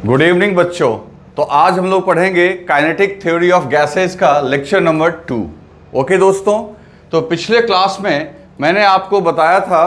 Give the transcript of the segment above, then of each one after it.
Good evening बच्चों। तो आज हम लोग पढ़ेंगे काइनेटिक थ्योरी ऑफ गैसेस का लेक्चर नंबर 2। ओके दोस्तों, तो पिछले क्लास में मैंने आपको बताया था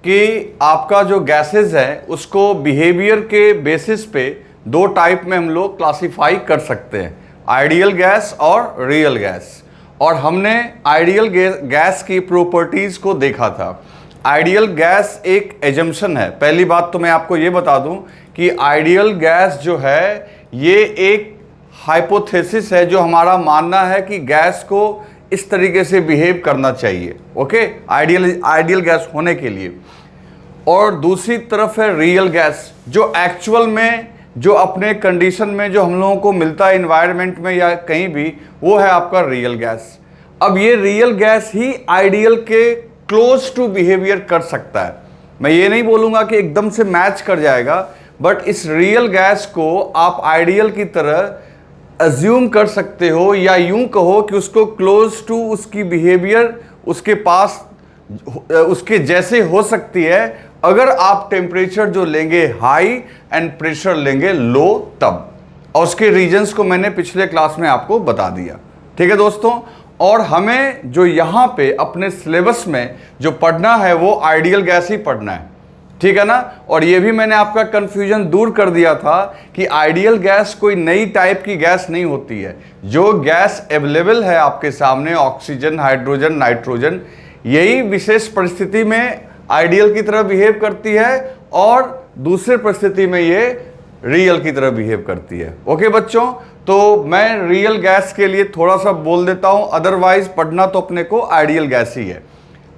कि आपका जो गैसेस है उसको बिहेवियर के बेसिस पे दो टाइप में हम लोग क्लासिफाई कर सकते हैं, आइडियल गैस और रियल गैस। और हमने आइडियल गैस की प्रॉपर्टीज़ को देखा था। आइडियल गैस एक एजम्पशन है। पहली बात तो मैं आपको ये बता दूं कि आइडियल गैस जो है ये एक हाइपोथेसिस है, जो हमारा मानना है कि गैस को इस तरीके से बिहेव करना चाहिए, ओके, आइडियल गैस होने के लिए। और दूसरी तरफ है रियल गैस, जो एक्चुअल में जो अपने कंडीशन में जो हम लोगों को मिलता है इन्वायरमेंट में या कहीं भी, वो है आपका रियल गैस। अब ये रियल गैस ही आइडियल के क्लोज टू बिहेवियर कर सकता है। मैं ये नहीं बोलूँगा कि एकदम से मैच कर जाएगा, बट इस रियल गैस को आप आइडियल की तरह अज्यूम कर सकते हो, या यूं कहो कि उसको क्लोज टू उसकी बिहेवियर उसके पास उसके जैसे हो सकती है अगर आप टेम्परेचर जो लेंगे हाई एंड प्रेशर लेंगे लो तब। और उसके रीजंस को मैंने पिछले क्लास में आपको बता दिया, ठीक है दोस्तों। और हमें जो यहाँ पे अपने सिलेबस में जो पढ़ना है वो आइडियल गैस ही पढ़ना है, ठीक है ना। और ये भी मैंने आपका कंफ्यूजन दूर कर दिया था कि आइडियल गैस कोई नई टाइप की गैस नहीं होती है। जो गैस अवेलेबल है आपके सामने, ऑक्सीजन, हाइड्रोजन, नाइट्रोजन, यही विशेष परिस्थिति में आइडियल की तरह बिहेव करती है और दूसरे परिस्थिति में ये रियल की तरह बिहेव करती है। ओके बच्चों, तो मैं रियल गैस के लिए थोड़ा सा बोल देता हूं, अदरवाइज पढ़ना तो अपने को आइडियल गैस ही है।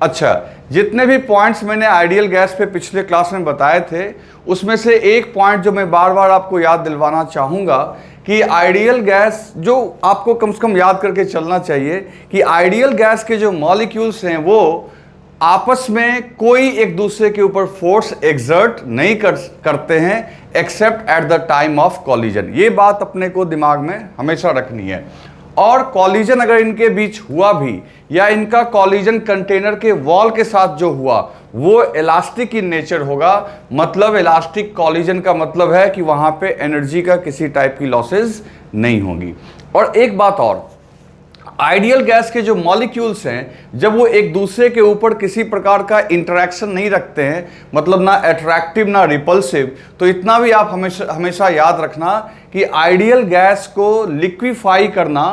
अच्छा, जितने भी पॉइंट्स मैंने आइडियल गैस पे पिछले क्लास में बताए थे, उसमें से एक पॉइंट जो मैं बार बार आपको याद दिलवाना चाहूँगा कि आइडियल गैस जो आपको कम से कम याद करके चलना चाहिए कि आइडियल गैस के जो मॉलिक्यूल्स हैं वो आपस में कोई एक दूसरे के ऊपर फोर्स एक्सर्ट नहीं करते हैं accept eight the time of collision. ये बात अपने को दिमाग में हमेशा रखनी है। और कॉलिजन अगर इनके बीच हुआ भी, या इनका कॉलिजन कंटेनर के वॉल के साथ जो हुआ वो इलास्टिक इन नेचर होगा। मतलब इलास्टिक कॉलिजन का मतलब है कि वहां पे एनर्जी का किसी टाइप की लॉसेस नहीं होंगी। और एक बात और, आइडियल गैस के जो मॉलिक्यूल्स हैं जब वो एक दूसरे के ऊपर किसी प्रकार का इंटरेक्शन नहीं रखते हैं, मतलब ना अट्रैक्टिव ना रिपल्सिव, तो इतना भी आप हमेशा याद रखना कि आइडियल गैस को लिक्विफाई करना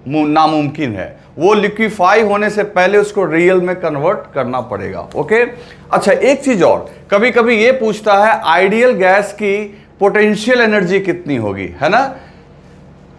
नामुमकिन है। वो लिक्विफाई होने से पहले उसको रियल में कन्वर्ट करना पड़ेगा। ओके, अच्छा एक चीज और, कभी कभी ये पूछता है आइडियल गैस की पोटेंशियल एनर्जी कितनी होगी, है ना।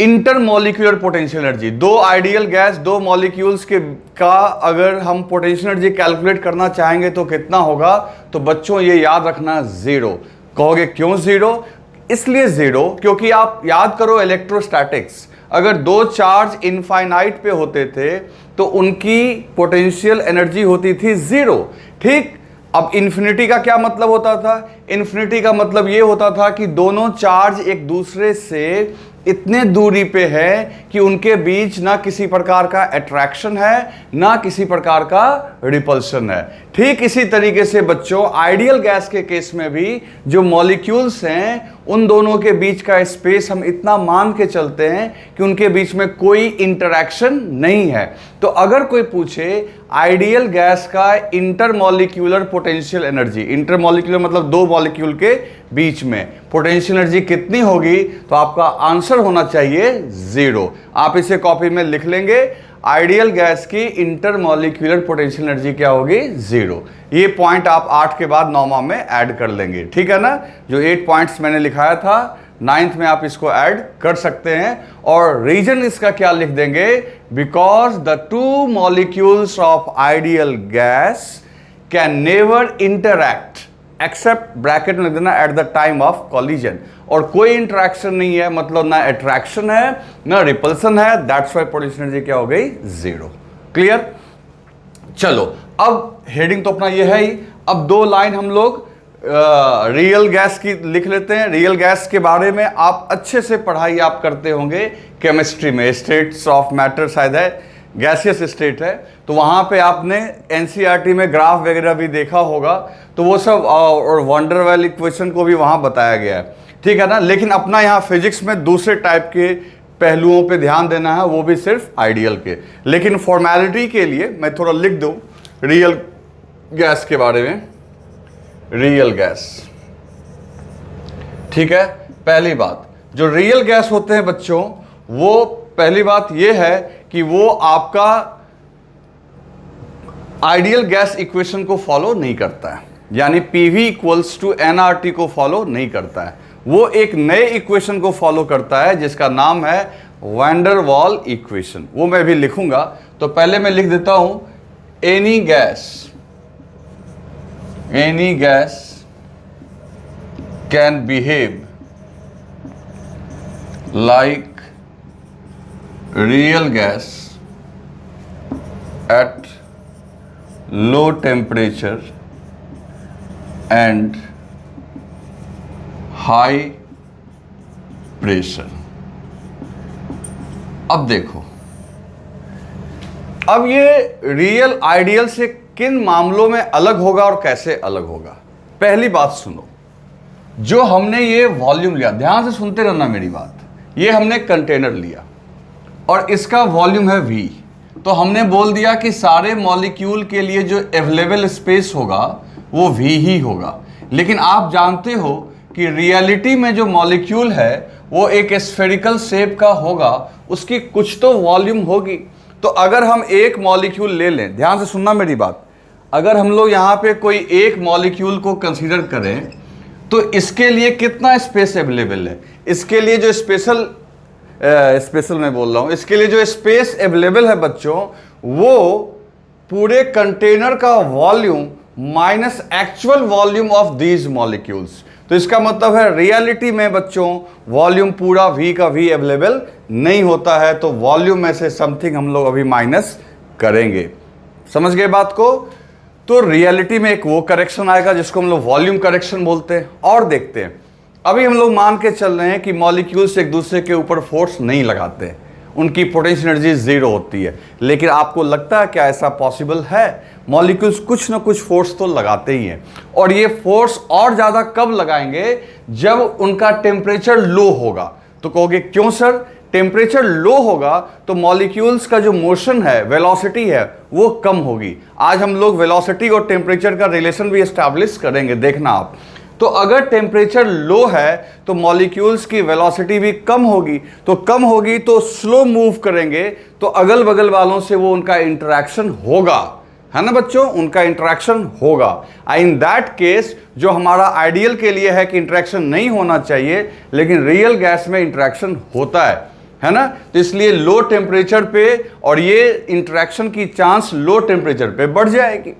इंटरमॉलिक्यूलर पोटेंशियल एनर्जी, दो आइडियल गैस, दो मॉलिक्यूल्स के का अगर हम पोटेंशियल एनर्जी कैलकुलेट करना चाहेंगे तो कितना होगा, तो बच्चों ये याद रखना जीरो। कहोगे क्यों जीरो? इसलिए जीरो क्योंकि आप याद करो इलेक्ट्रोस्टैटिक्स, अगर दो चार्ज इनफाइनाइट पे होते थे तो उनकी पोटेंशियल एनर्जी होती थी जीरो, ठीक। अब इन्फिनिटी का क्या मतलब होता था? इन्फिनिटी का मतलब ये होता था कि दोनों चार्ज एक दूसरे से इतने दूरी पे है कि उनके बीच ना किसी प्रकार का अट्रैक्शन है ना किसी प्रकार का रिपल्शन है। ठीक इसी तरीके से बच्चों आइडियल गैस के केस में भी जो मॉलिक्यूल्स हैं उन दोनों के बीच का स्पेस हम इतना मान के चलते हैं कि उनके बीच में कोई इंटरैक्शन नहीं है। तो अगर कोई पूछे आइडियल गैस का इंटरमॉलिक्यूलर पोटेंशियल एनर्जी, इंटरमॉलिक्यूलर मतलब दो मॉलिक्यूल के बीच में पोटेंशियल एनर्जी कितनी होगी, तो आपका आंसर होना चाहिए जीरो। आप इसे कॉपी में लिख लेंगे, आइडियल गैस की इंटरमॉलिक्यूलर पोटेंशियल एनर्जी क्या होगी? जीरो। ये पॉइंट आप 8 के बाद 9वां में ऐड कर लेंगे, ठीक है ना। जो 8 पॉइंट्स मैंने लिखाया था 9th में आप इसको ऐड कर सकते हैं। और रीजन इसका क्या लिख देंगे? Because the two molecules of ideal gas can never interact except, bracket में लिख देना, at the time of collision. और कोई इंटरैक्शन नहीं है, मतलब ना अट्रैक्शन है ना रिपल्सन है, दैट्स व्हाई पोटेंशियल एनर्जी क्या हो गई? जीरो। क्लियर? चलो अब हेडिंग तो अपना ये है ही। अब दो लाइन हम लोग रियल गैस की लिख लेते हैं। रियल गैस के बारे में आप अच्छे से पढ़ाई आप करते होंगे केमिस्ट्री में, स्टेट्स ऑफ मैटर शायद है, गैसियस स्टेट है, तो वहाँ पे आपने एनसीईआरटी में ग्राफ वगैरह भी देखा होगा। तो वो सब और वंडरवेल इक्वेशन को भी वहाँ बताया गया है। ठीक है ना। लेकिन अपना यहाँ फिजिक्स में दूसरे टाइप के पहलुओं पे ध्यान देना है, वो भी सिर्फ आइडियल के। लेकिन फॉर्मेलिटी के लिए मैं थोड़ा लिख दूं रियल गैस के बारे में। रियल गैस, ठीक है। पहली बात, जो रियल गैस होते हैं बच्चों, वो पहली बात ये है कि वो आपका आइडियल गैस इक्वेशन को फॉलो नहीं करता है, यानी PV इक्वल्स टू nRT को फॉलो नहीं करता है। वो एक नए इक्वेशन को फॉलो करता है जिसका नाम है वैन डर वाल इक्वेशन। वो मैं भी लिखूंगा, तो पहले मैं लिख देता हूं any gas can behave like real gas at low temperature and high pressure। अब देखो, अब ये रियल आइडियल से किन मामलों में अलग होगा और कैसे अलग होगा। पहली बात सुनो, जो हमने ये वॉल्यूम लिया, ध्यान से सुनते रहना मेरी बात, ये हमने कंटेनर लिया और इसका वॉल्यूम है V, तो हमने बोल दिया कि सारे मॉलिक्यूल के लिए जो अवेलेबल स्पेस होगा वो V ही होगा। लेकिन आप जानते हो कि रियलिटी में जो मॉलिक्यूल है वो एक स्फेरिकल शेप का होगा, उसकी कुछ तो वॉल्यूम होगी। तो अगर हम एक मॉलिक्यूल ले लें, ध्यान से सुनना मेरी बात, अगर हम लोग यहाँ पे कोई एक मॉलिक्यूल को कंसीडर करें तो इसके लिए कितना स्पेस अवेलेबल है। इसके लिए जो स्पेशल मैं बोल रहा हूं, इसके लिए जो स्पेस अवेलेबल है बच्चों, वो पूरे कंटेनर का volume minus actual volume of these molecules. तो इसका मतलब है रियलिटी में बच्चों वॉल्यूम पूरा V का V अवेलेबल नहीं होता है, तो वॉल्यूम में से समथिंग हम लोग अभी माइनस करेंगे। समझ गए बात को। तो रियलिटी में एक वो करेक्शन आएगा जिसको हम लोग वॉल्यूम करेक्शन बोलते हैं। और देखते हैं, अभी हम लोग मान के चल रहे हैं कि मॉलिक्यूल्स एक दूसरे के ऊपर फोर्स नहीं लगाते, उनकी पोटेंशियल एनर्जी जीरो होती है। लेकिन आपको लगता है क्या ऐसा पॉसिबल है? मॉलिक्यूल्स कुछ ना कुछ फोर्स तो लगाते ही हैं, और ये फोर्स और ज़्यादा कब लगाएंगे? जब उनका टेम्परेचर लो होगा। तो कहोगे क्यों सर? टेम्परेचर लो होगा तो मॉलिक्यूल्स का जो मोशन है, वेलोसिटी है, वो कम होगी। आज हम लोग वेलोसिटी और टेम्परेचर का रिलेशन भी एस्टैब्लिश करेंगे, देखना आप। तो अगर टेम्परेचर लो है तो मॉलिक्यूल्स की वेलोसिटी भी कम होगी, तो कम होगी तो स्लो मूव करेंगे, तो अगल बगल वालों से वो उनका इंटरेक्शन होगा, है ना बच्चों, उनका इंटरेक्शन होगा। इन दैट केस जो हमारा आइडियल के लिए है कि इंटरेक्शन नहीं होना चाहिए, लेकिन रियल गैस में इंटरेक्शन होता है ना। तो इसलिए लो टेम्परेचर पे और ये इंटरेक्शन की चांस लो टेम्परेचर पे बढ़ जाएगी।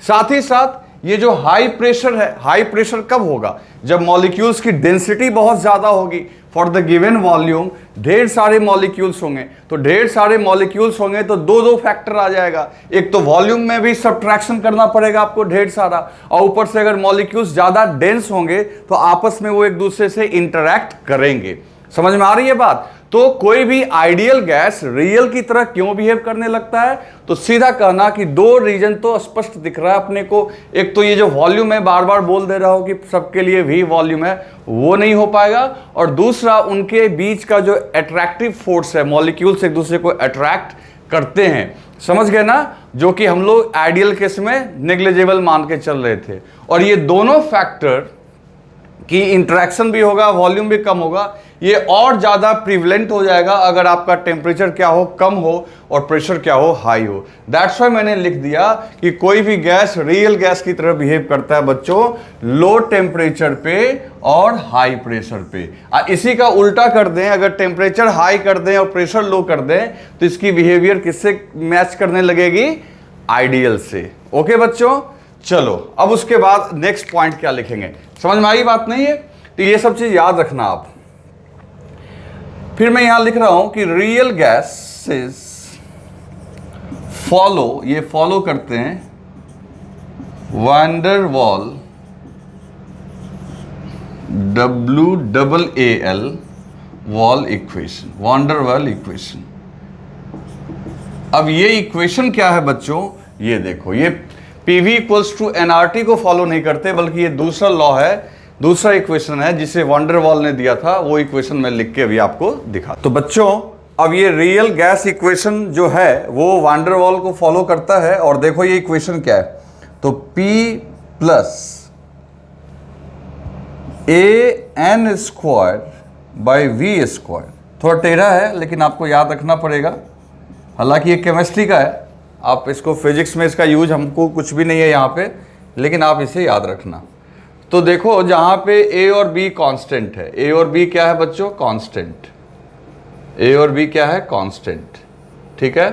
साथ ही साथ ये जो हाई प्रेशर है, हाई प्रेशर कब होगा? जब मॉलिक्यूल्स की डेंसिटी बहुत ज्यादा होगी। फॉर द गिवन वॉल्यूम ढेर सारे मॉलिक्यूल्स होंगे, तो ढेर सारे मॉलिक्यूल्स होंगे तो दो फैक्टर आ जाएगा। एक तो वॉल्यूम में भी सब्ट्रैक्शन करना पड़ेगा आपको ढेर सारा, और ऊपर से अगर मॉलिक्यूल्स ज्यादा डेंस होंगे तो आपस में वो एक दूसरे से इंटरैक्ट करेंगे। समझ में आ रही है बात? तो कोई भी आइडियल गैस रियल की तरह क्यों बिहेव करने लगता है? तो सीधा कहना कि दो रीजन तो स्पष्ट दिख रहा है अपने को। एक तो ये जो वॉल्यूम है, बार बार बोल दे रहा हो कि सबके लिए V वॉल्यूम है, वो नहीं हो पाएगा। और दूसरा, उनके बीच का जो अट्रैक्टिव फोर्स है, मॉलिक्यूल्स एक दूसरे को अट्रैक्ट करते हैं, समझ गए ना, जो कि हम लोग आइडियल केस में नेग्लिजिबल मान के चल रहे थे। और ये दोनों फैक्टर कि इंटरेक्शन भी होगा, वॉल्यूम भी कम होगा, ये और ज़्यादा प्रिवलेंट हो जाएगा अगर आपका टेम्परेचर क्या हो, कम हो, और प्रेशर क्या हो, हाई हो। दैट्स व्हाई मैंने लिख दिया कि कोई भी गैस रियल गैस की तरह बिहेव करता है बच्चों लो टेम्परेचर पे और हाई प्रेशर पे। इसी का उल्टा कर दें, अगर टेम्परेचर हाई कर दें और प्रेशर लो कर दें तो इसकी बिहेवियर किससे मैच करने लगेगी? आइडियल से। ओके बच्चों, चलो अब उसके बाद नेक्स्ट पॉइंट क्या लिखेंगे, समझ में आई बात नहीं है? तो ये सब चीज याद रखना आप। फिर मैं यहां लिख रहा हूं कि रियल गैसेस फॉलो, ये फॉलो करते हैं वैन डर वाल WAAL wall equation, van der वाल इक्वेशन। अब ये इक्वेशन क्या है बच्चों? ये देखो, ये PV इक्वल्स टू nRT को फॉलो नहीं करते, बल्कि ये दूसरा लॉ है दूसरा इक्वेशन है जिसे वंडर वॉल ने दिया था, वो इक्वेशन मैं लिख के अभी आपको दिखा। तो बच्चों अब ये रियल गैस इक्वेशन जो है वो वंडर वॉल को फॉलो करता है। और देखो ये इक्वेशन क्या है, तो P plus AN square by V square, थोड़ा टेढ़ा है लेकिन आपको याद रखना पड़ेगा। हालांकि ये केमिस्ट्री का है, आप इसको फिजिक्स में इसका यूज हमको कुछ भी नहीं है यहाँ पे, लेकिन आप इसे याद रखना। तो देखो जहाँ पे A और B कांस्टेंट है, A और B क्या है बच्चों, कांस्टेंट। A और B क्या है, कांस्टेंट, ठीक है।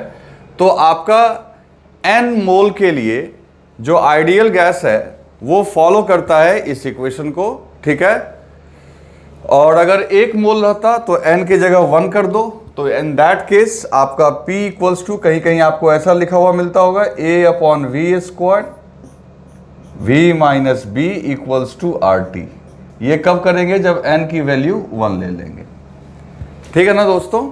तो आपका N मोल के लिए जो आइडियल गैस है वो फॉलो करता है इस इक्वेशन को, ठीक है। और अगर 1 मोल रहता तो N की जगह 1 कर दो, तो इन दैट केस आपका P इक्वल्स टू, कहीं कहीं आपको ऐसा लिखा हुआ मिलता होगा, A upon V square V minus B equals to RT। ये कब करेंगे, जब N की वैल्यू 1 ले लेंगे, ठीक है ना दोस्तों।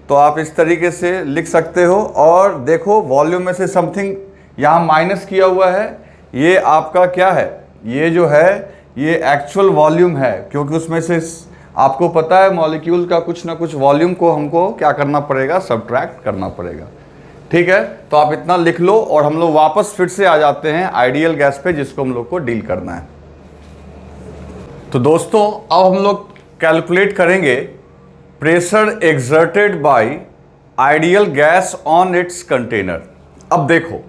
तो आप इस तरीके से लिख सकते हो। और देखो वॉल्यूम में से समथिंग यहाँ माइनस किया हुआ है, ये आपका क्या है, ये जो है ये एक्चुअल वॉल्यूम है, क्योंकि उसमें से आपको पता है मॉलिक्यूल का कुछ ना कुछ वॉल्यूम को हमको क्या करना पड़ेगा, सब्ट्रैक्ट करना पड़ेगा, ठीक है। तो आप इतना लिख लो और हम लोग वापस फिर से आ जाते हैं आइडियल गैस पे, जिसको हम लोग को डील करना है। तो दोस्तों अब हम लोग कैलकुलेट करेंगे pressure exerted by ideal gas on it's container. अब देखो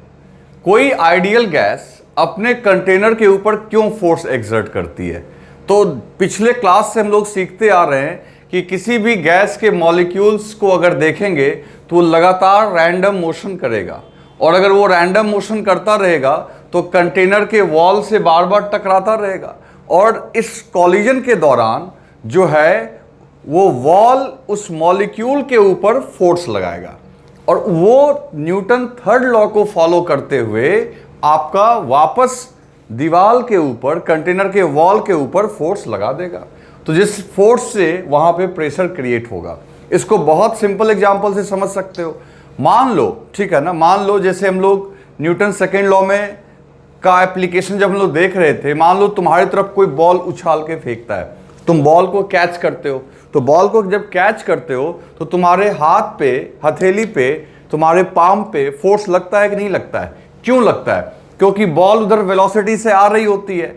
कोई आइडियल गैस अपने कंटेनर के ऊपर क्यों फोर्स एक्सर्ट करती है। तो पिछले क्लास से हम लोग सीखते आ रहे हैं कि किसी भी गैस के मॉलिक्यूल्स को अगर देखेंगे तो वो लगातार रैंडम मोशन करेगा, और अगर वो रैंडम मोशन करता रहेगा तो कंटेनर के वॉल से बार बार टकराता रहेगा, और इस कॉलिजन के दौरान जो है वो वॉल उस मॉलिक्यूल के ऊपर फोर्स लगाएगा, और वो न्यूटन थर्ड लॉ को फॉलो करते हुए आपका वापस दीवार के ऊपर, कंटेनर के वॉल के ऊपर फोर्स लगा देगा। तो जिस फोर्स से वहां पे प्रेशर क्रिएट होगा, इसको बहुत सिंपल एग्जांपल से समझ सकते हो। मान लो, ठीक है ना, मान लो जैसे हम लोग न्यूटन सेकेंड लॉ में का एप्लीकेशन जब हम लोग देख रहे थे, मान लो तुम्हारी तरफ कोई बॉल उछाल के फेंकता है, तुम बॉल को कैच करते हो। तो बॉल को जब कैच करते हो तो तुम्हारे हाथ पे, हथेली पे, तुम्हारे पाम पे फोर्स लगता है कि नहीं लगता है। क्यों लगता है, क्योंकि बॉल उधर वेलोसिटी से आ रही होती है,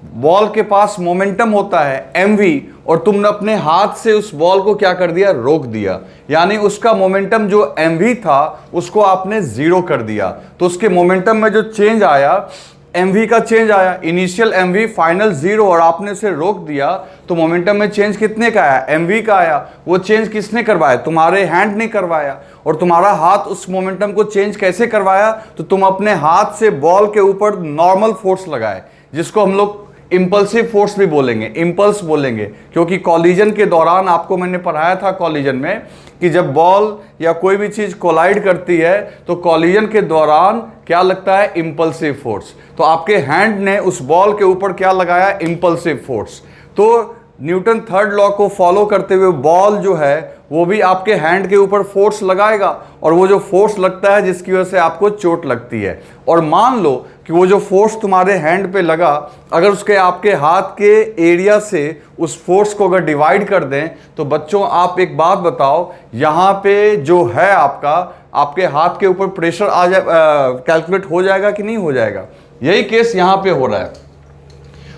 बॉल के पास मोमेंटम होता है mv, और तुमने अपने हाथ से उस बॉल को क्या कर दिया, रोक दिया, यानी उसका मोमेंटम जो mv था उसको आपने जीरो कर दिया। तो उसके मोमेंटम में जो चेंज आया, mv का चेंज आया, इनिशियल mv, फाइनल जीरो, और आपने उसे रोक दिया, तो मोमेंटम में चेंज कितने का आया, mv का आया। वो चेंज किसने करवाया, तुम्हारे हैंड ने करवाया। और तुम्हारा हाथ उस मोमेंटम को चेंज कैसे करवाया, तो तुम अपने हाथ से बॉल के ऊपर नॉर्मल फोर्स लगाए, जिसको हम लोग इंपल्सिव फोर्स भी बोलेंगे, इंपल्स बोलेंगे, क्योंकि कॉलिजन के दौरान आपको मैंने पढ़ाया था कॉलिजन में कि जब बॉल या कोई भी चीज कोलाइड करती है तो कॉलिजन के दौरान क्या लगता है, इंपल्सिव फोर्स। तो आपके हैंड ने उस बॉल के ऊपर क्या लगाया, इंपल्सिव फोर्स। तो न्यूटन थर्ड लॉ को फॉलो करते हुए बॉल जो है वो भी आपके हैंड के ऊपर फोर्स लगाएगा, और वो जो फोर्स लगता है जिसकी वजह से आपको चोट लगती है। और मान लो कि वो जो फोर्स तुम्हारे हैंड पे लगा, अगर उसके आपके हाथ के एरिया से उस फोर्स को अगर डिवाइड कर दें, तो बच्चों आप एक बात बताओ, यहाँ पे जो है आपका, आपके हाथ के ऊपर प्रेशर आ जाए, कैलकुलेट हो जाएगा कि नहीं हो जाएगा। यही केस यहाँ पे हो रहा है।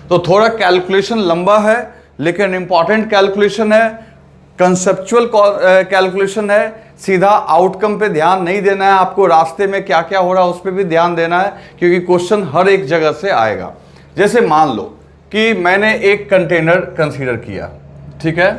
तो थोड़ा कैलकुलेशन लंबा है लेकिन इंपॉर्टेंट कैलकुलेशन है, कंसेप्चुअल कैलकुलेशन है। सीधा आउटकम पे ध्यान नहीं देना है आपको, रास्ते में क्या क्या हो रहा है उस पर भी ध्यान देना है, क्योंकि क्वेश्चन हर एक जगह से आएगा। जैसे मान लो कि मैंने एक कंटेनर कंसीडर किया, ठीक है,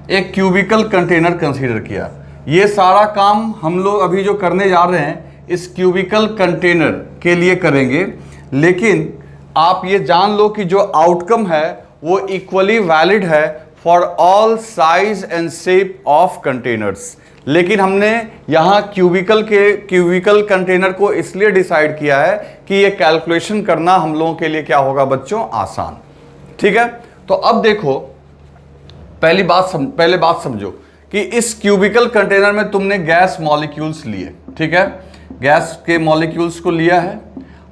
एक क्यूबिकल कंटेनर कंसीडर किया। ये सारा काम हम लोग अभी जो करने जा रहे हैं इस क्यूबिकल कंटेनर के लिए करेंगे, लेकिन आप ये जान लो कि जो आउटकम है वो इक्वली वैलिड है for all size and shape of containers. लेकिन हमने यहाँ क्यूबिकल कंटेनर को इसलिए डिसाइड किया है कि ये कैलकुलेशन करना हम लोगों के लिए क्या होगा बच्चों, आसान, ठीक है। तो अब देखो, पहले बात समझो कि इस क्यूबिकल कंटेनर में तुमने गैस मॉलिक्यूल्स लिए, ठीक है, गैस के मॉलिक्यूल्स को लिया है।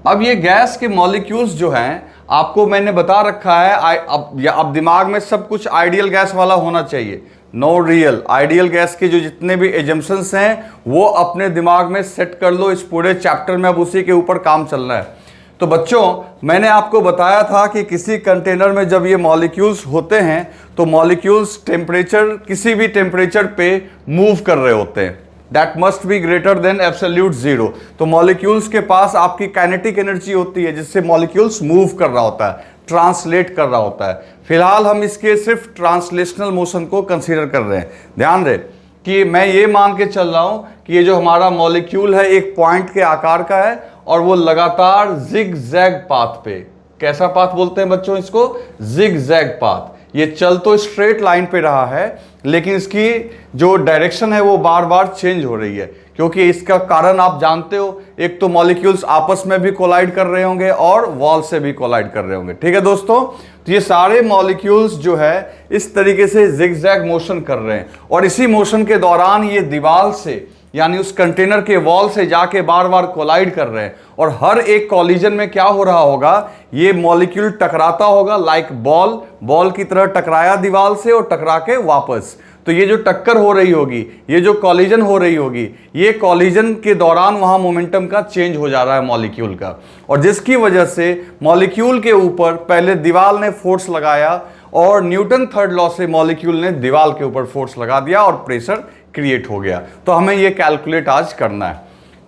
अब ये गैस के मॉलिक्यूल्स जो हैं आपको मैंने बता रखा है अब दिमाग में सब कुछ आइडियल गैस वाला होना चाहिए, नो रियल। आइडियल गैस के जो जितने भी एजम्पशंस हैं वो अपने दिमाग में सेट कर लो। इस पूरे चैप्टर में अब उसी के ऊपर काम चलना है। तो बच्चों, मैंने आपको बताया था कि किसी कंटेनर में जब ये मॉलिक्यूल्स होते हैं तो मॉलिक्यूल्स टेम्परेचर, किसी भी टेम्परेचर पे मूव कर रहे होते हैं, that must be greater than absolute zero. तो मॉलिक्यूल्स के पास आपकी काइनेटिक एनर्जी होती है जिससे मॉलिक्यूल्स मूव कर रहा होता है, ट्रांसलेट कर रहा होता है। फिलहाल हम इसके सिर्फ ट्रांसलेशनल मोशन को कंसीडर कर रहे हैं। ध्यान रहे कि मैं ये मान के चल रहा हूं कि ये जो हमारा मॉलिक्यूल है एक पॉइंट के आकार का है और वो लगातार जिग जैग पाथ पे, कैसा पाथ बोलते हैं बच्चों इसको? Zigzag path. ये चल तो स्ट्रेट लाइन पे रहा है लेकिन इसकी जो डायरेक्शन है वो बार बार चेंज हो रही है, क्योंकि इसका कारण आप जानते हो, एक तो मॉलिक्यूल्स आपस में भी कोलाइड कर रहे होंगे और वॉल से भी कोलाइड कर रहे होंगे। ठीक है दोस्तों, तो ये सारे मॉलिक्यूल्स जो है इस तरीके से जिगजैग मोशन कर रहे हैं और इसी मोशन के दौरान ये दीवार से यानी उस कंटेनर के वॉल से जाके बार बार कोलाइड कर रहे हैं और हर एक कॉलिजन में क्या हो रहा होगा, ये मॉलिक्यूल टकराता होगा लाइक बॉल की तरह टकराया दीवार से और टकरा के वापस। तो ये जो टक्कर हो रही होगी, ये जो कॉलिजन हो रही होगी, ये कॉलिजन के दौरान वहां मोमेंटम का चेंज हो जा रहा है मॉलिक्यूल का, और जिसकी वजह से मॉलिक्यूल के ऊपर पहले दीवार ने फोर्स लगाया और न्यूटन थर्ड लॉ से मॉलिक्यूल ने दीवार के ऊपर फोर्स लगा दिया और प्रेशर क्रिएट हो गया। तो हमें ये कैलकुलेट आज करना है।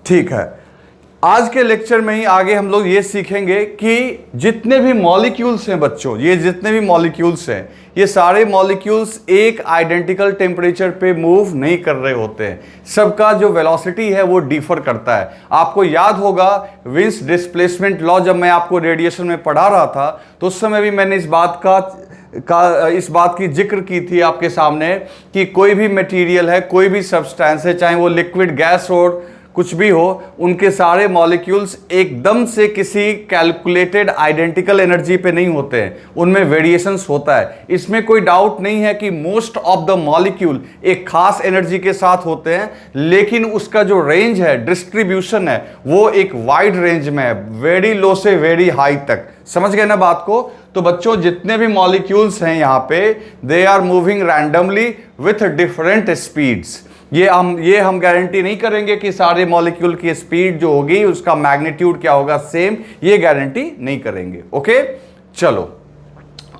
ठीक है, आज के लेक्चर में ही आगे हम लोग ये सीखेंगे कि जितने भी मॉलिक्यूल्स हैं बच्चों, ये जितने भी मॉलिक्यूल्स हैं, ये सारे मॉलिक्यूल्स एक आइडेंटिकल टेम्परेचर पे मूव नहीं कर रहे होते हैं। सबका जो वेलोसिटी है वो डिफर करता है। आपको याद होगा विंस डिस्प्लेसमेंट लॉ, जब मैं आपको रेडिएशन में पढ़ा रहा था तो उस समय भी मैंने इस बात की जिक्र की थी आपके सामने कि कोई भी मटेरियल है, कोई भी सब्सटेंस है, चाहे वो लिक्विड, गैस और कुछ भी हो, उनके सारे मॉलिक्यूल्स एकदम से किसी कैलकुलेटेड आइडेंटिकल एनर्जी पे नहीं होते हैं, उनमें वेरिएशंस होता है। इसमें कोई डाउट नहीं है कि मोस्ट ऑफ द मॉलिक्यूल एक खास एनर्जी के साथ होते हैं, लेकिन उसका जो रेंज है, डिस्ट्रीब्यूशन है, वो एक वाइड रेंज में है, वेरी लो से वेरी हाई तक। समझ गए ना बात को? तो बच्चों, जितने भी मॉलिक्यूल्स हैं यहाँ पे, they are moving randomly with different speeds. ये हम गारंटी नहीं करेंगे कि सारे मॉलिक्यूल की स्पीड जो होगी उसका मैग्नीट्यूड क्या होगा सेम, ये गारंटी नहीं करेंगे। ओके, चलो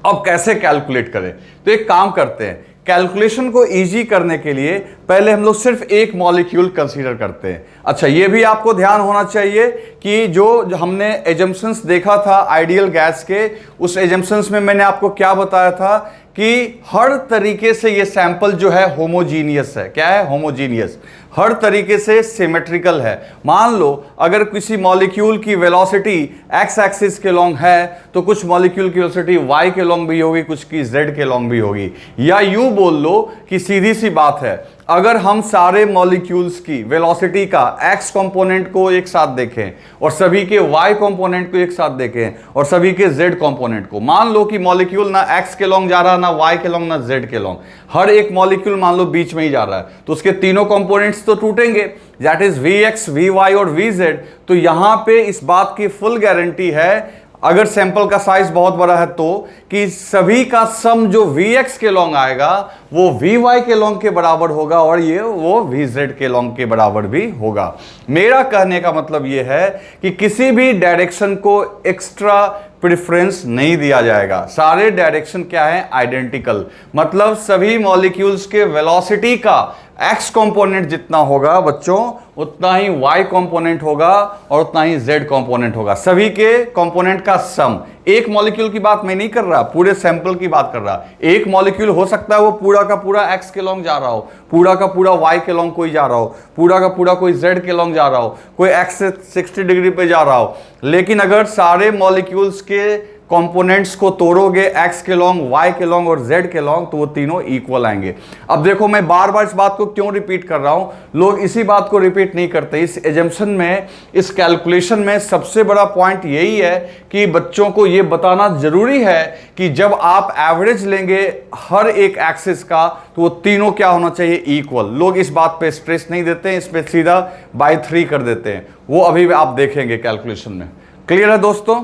अब कैसे कैलकुलेट करें? तो एक काम करते हैं, कैलकुलेशन को इजी करने के लिए पहले हम लोग सिर्फ एक मॉलिक्यूल कंसीडर करते हैं। अच्छा, ये भी आपको ध्यान होना चाहिए कि जो हमने एजम्पशंस देखा था आइडियल गैस के, उस एजम्पशंस में मैंने आपको क्या बताया था कि हर तरीके से ये सैंपल जो है होमोजीनियस है। क्या है? होमोजीनियस, हर तरीके से सिमेट्रिकल है। मान लो अगर किसी मॉलिक्यूल की वेलोसिटी एक्स एक्सिस के लॉन्ग है तो कुछ मॉलिक्यूल की वेलोसिटी वाई के लॉन्ग भी होगी, कुछ की जेड के लॉन्ग भी होगी। या यूं बोल लो कि सीधी सी बात है, अगर हम सारे मॉलिक्यूल्स की वेलोसिटी का एक्स कंपोनेंट को एक साथ देखें और सभी के वाई कंपोनेंट को एक साथ देखें और सभी के जेड कंपोनेंट को, मान लो कि मॉलिक्यूल ना एक्स के लॉन्ग जा रहा, ना वाई के लॉन्ग, ना जेड के लॉन्ग, हर एक मॉलिक्यूल मान लो बीच में ही जा रहा है, तो उसके तीनों कंपोनेंट्स तो टूटेंगे, that is v x, v y और वी जेड। तो यहां पे इस बात की फुल गारंटी है, अगर सैंपल का साइज बहुत बड़ा है तो, कि सभी का सम जो Vx के लॉन्ग आएगा वो Vy के लॉन्ग के बराबर होगा और ये वो Vz के लॉन्ग के बराबर भी होगा। मेरा कहने का मतलब ये है कि किसी भी डायरेक्शन को एक्स्ट्रा प्रेफरेंस नहीं दिया जाएगा। सारे डायरेक्शन क्या है? आइडेंटिकल। मतलब सभी मॉलिक्यूल्स के वेलोसिटी का एक्स कंपोनेंट जितना होगा बच्चों, उतना ही वाई कंपोनेंट होगा और उतना ही जेड कंपोनेंट होगा। सभी के कंपोनेंट का सम। एक मॉलिक्यूल की बात मैं नहीं कर रहा, पूरे सैंपल की बात कर रहा। एक मॉलिक्यूल हो सकता है वो पूरा का पूरा एक्स के लॉन्ग जा रहा हो, पूरा का पूरा वाई के लॉन्ग कोई जा रहा हो, पूरा का पूरा कोई जेड के लॉन्ग जा रहा हो, कोई एक्स से 60 डिग्री पे जा रहा हो। लेकिन अगर सारे मॉलिक्यूल्स के कंपोनेंट्स को तोड़ोगे एक्स के लॉन्ग, वाई के लॉन्ग और जेड के लॉन्ग, तो वो तीनों इक्वल आएंगे। अब देखो, मैं बार बार इस बात को क्यों रिपीट कर रहा हूं? लोग इसी बात को रिपीट नहीं करते। इस एजम्पशन में, इस कैलकुलेशन में सबसे बड़ा पॉइंट यही है कि बच्चों को यह बताना जरूरी है कि जब आप एवरेज लेंगे हर एक एक्सिस का, तो वो तीनों क्या होना चाहिए? इक्वल। लोग इस बात पे स्ट्रेस नहीं देते हैं, इस पे सीधा बाय 3 कर देते हैं। वो अभी आप देखेंगे कैलकुलेशन में। क्लियर है दोस्तों?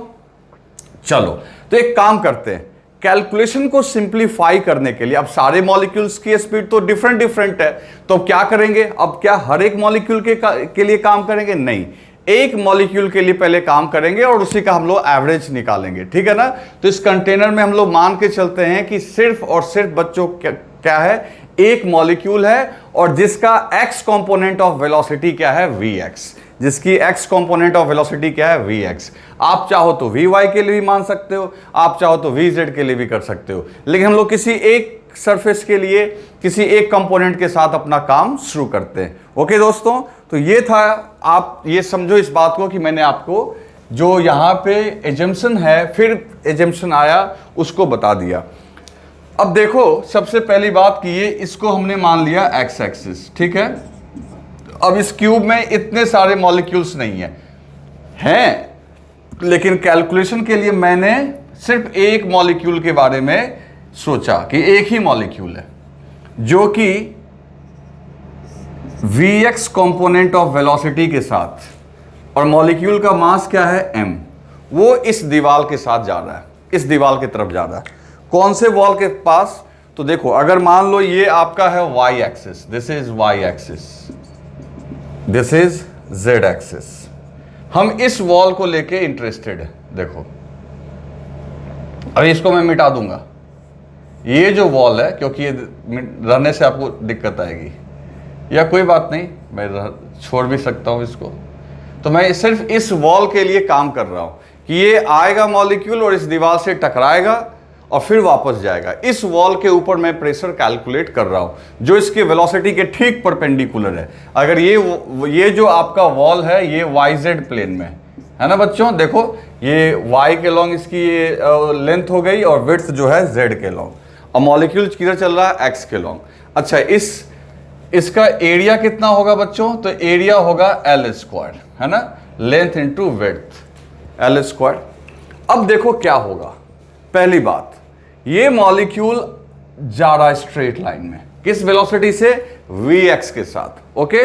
चलो, तो एक काम करते हैं, कैलकुलेशन को सिंप्लीफाई करने के लिए, अब सारे मॉलिक्यूल्स की स्पीड तो डिफरेंट डिफरेंट है, तो अब क्या करेंगे, अब क्या हर एक मॉलिक्यूल के लिए काम करेंगे? नहीं, एक मॉलिक्यूल के लिए पहले काम करेंगे और उसी का हम लोग एवरेज निकालेंगे, ठीक है ना। तो इस कंटेनर में हम लोग मान के चलते हैं कि सिर्फ और सिर्फ बच्चों क्या है, एक मॉलिक्यूल है और जिसका x कंपोनेंट ऑफ वेलोसिटी क्या है, vx, जिसकी x कंपोनेंट ऑफ वेलोसिटी क्या है, vx। आप चाहो तो vy के लिए भी मान सकते हो, आप चाहो तो vz के लिए भी कर सकते हो, लेकिन हम लोग किसी एक सरफेस के लिए किसी एक कंपोनेंट के साथ अपना काम शुरू करते हैं। ओके दोस्तों, तो ये था, आप ये समझो इस बात को कि मैंने आपको जो यहाँ पे एजम्पशन है, फिर एजम्पशन आया, उसको बता दिया। अब देखो, सबसे पहली बात कि ये इसको हमने मान लिया एक्स एक्सिस, ठीक है। अब इस क्यूब में इतने सारे मॉलिक्यूल्स नहीं हैं, लेकिन कैलकुलेशन के लिए मैंने सिर्फ एक मॉलिक्यूल के बारे में सोचा कि एक ही मॉलिक्यूल है जो कि vx कंपोनेंट ऑफ वेलोसिटी के साथ, और मॉलिक्यूल का मास क्या है, m, वो इस दीवार के साथ जा रहा है, इस दीवार की तरफ जा रहा है। कौन से वॉल के पास? तो देखो, अगर मान लो ये आपका है y axis, this is y axis, this is z axis, हम इस वॉल को लेके इंटरेस्टेड है। देखो, अभी इसको मैं मिटा दूंगा, ये जो वॉल है, क्योंकि ये रहने से आपको दिक्कत आएगी, या कोई बात नहीं, मैं छोड़ भी सकता हूं इसको। तो मैं सिर्फ इस वॉल के लिए काम कर रहा हूं कि ये आएगा मॉलिक्यूल और इस दीवार से टकराएगा और फिर वापस जाएगा। इस वॉल के ऊपर मैं प्रेशर कैलकुलेट कर रहा हूं जो इसके वेलोसिटी के ठीक परपेंडिकुलर है। अगर ये जो आपका वॉल है ये YZ प्लेन में है ना बच्चों, देखो ये y के लॉन्ग इसकी ये लेंथ हो गई और विड्थ जो है z के लॉन्ग, और मॉलिक्यूल किधर चल रहा है, x के लॉन्ग। अच्छा, इसका एरिया कितना होगा बच्चों? तो एरिया होगा L स्क्वायर, है ना, length into width, L square. अब देखो क्या होगा, पहली बात, ये मॉलिक्यूल जा रहा है स्ट्रेट लाइन में, किस वेलोसिटी से, vx के साथ। ओके,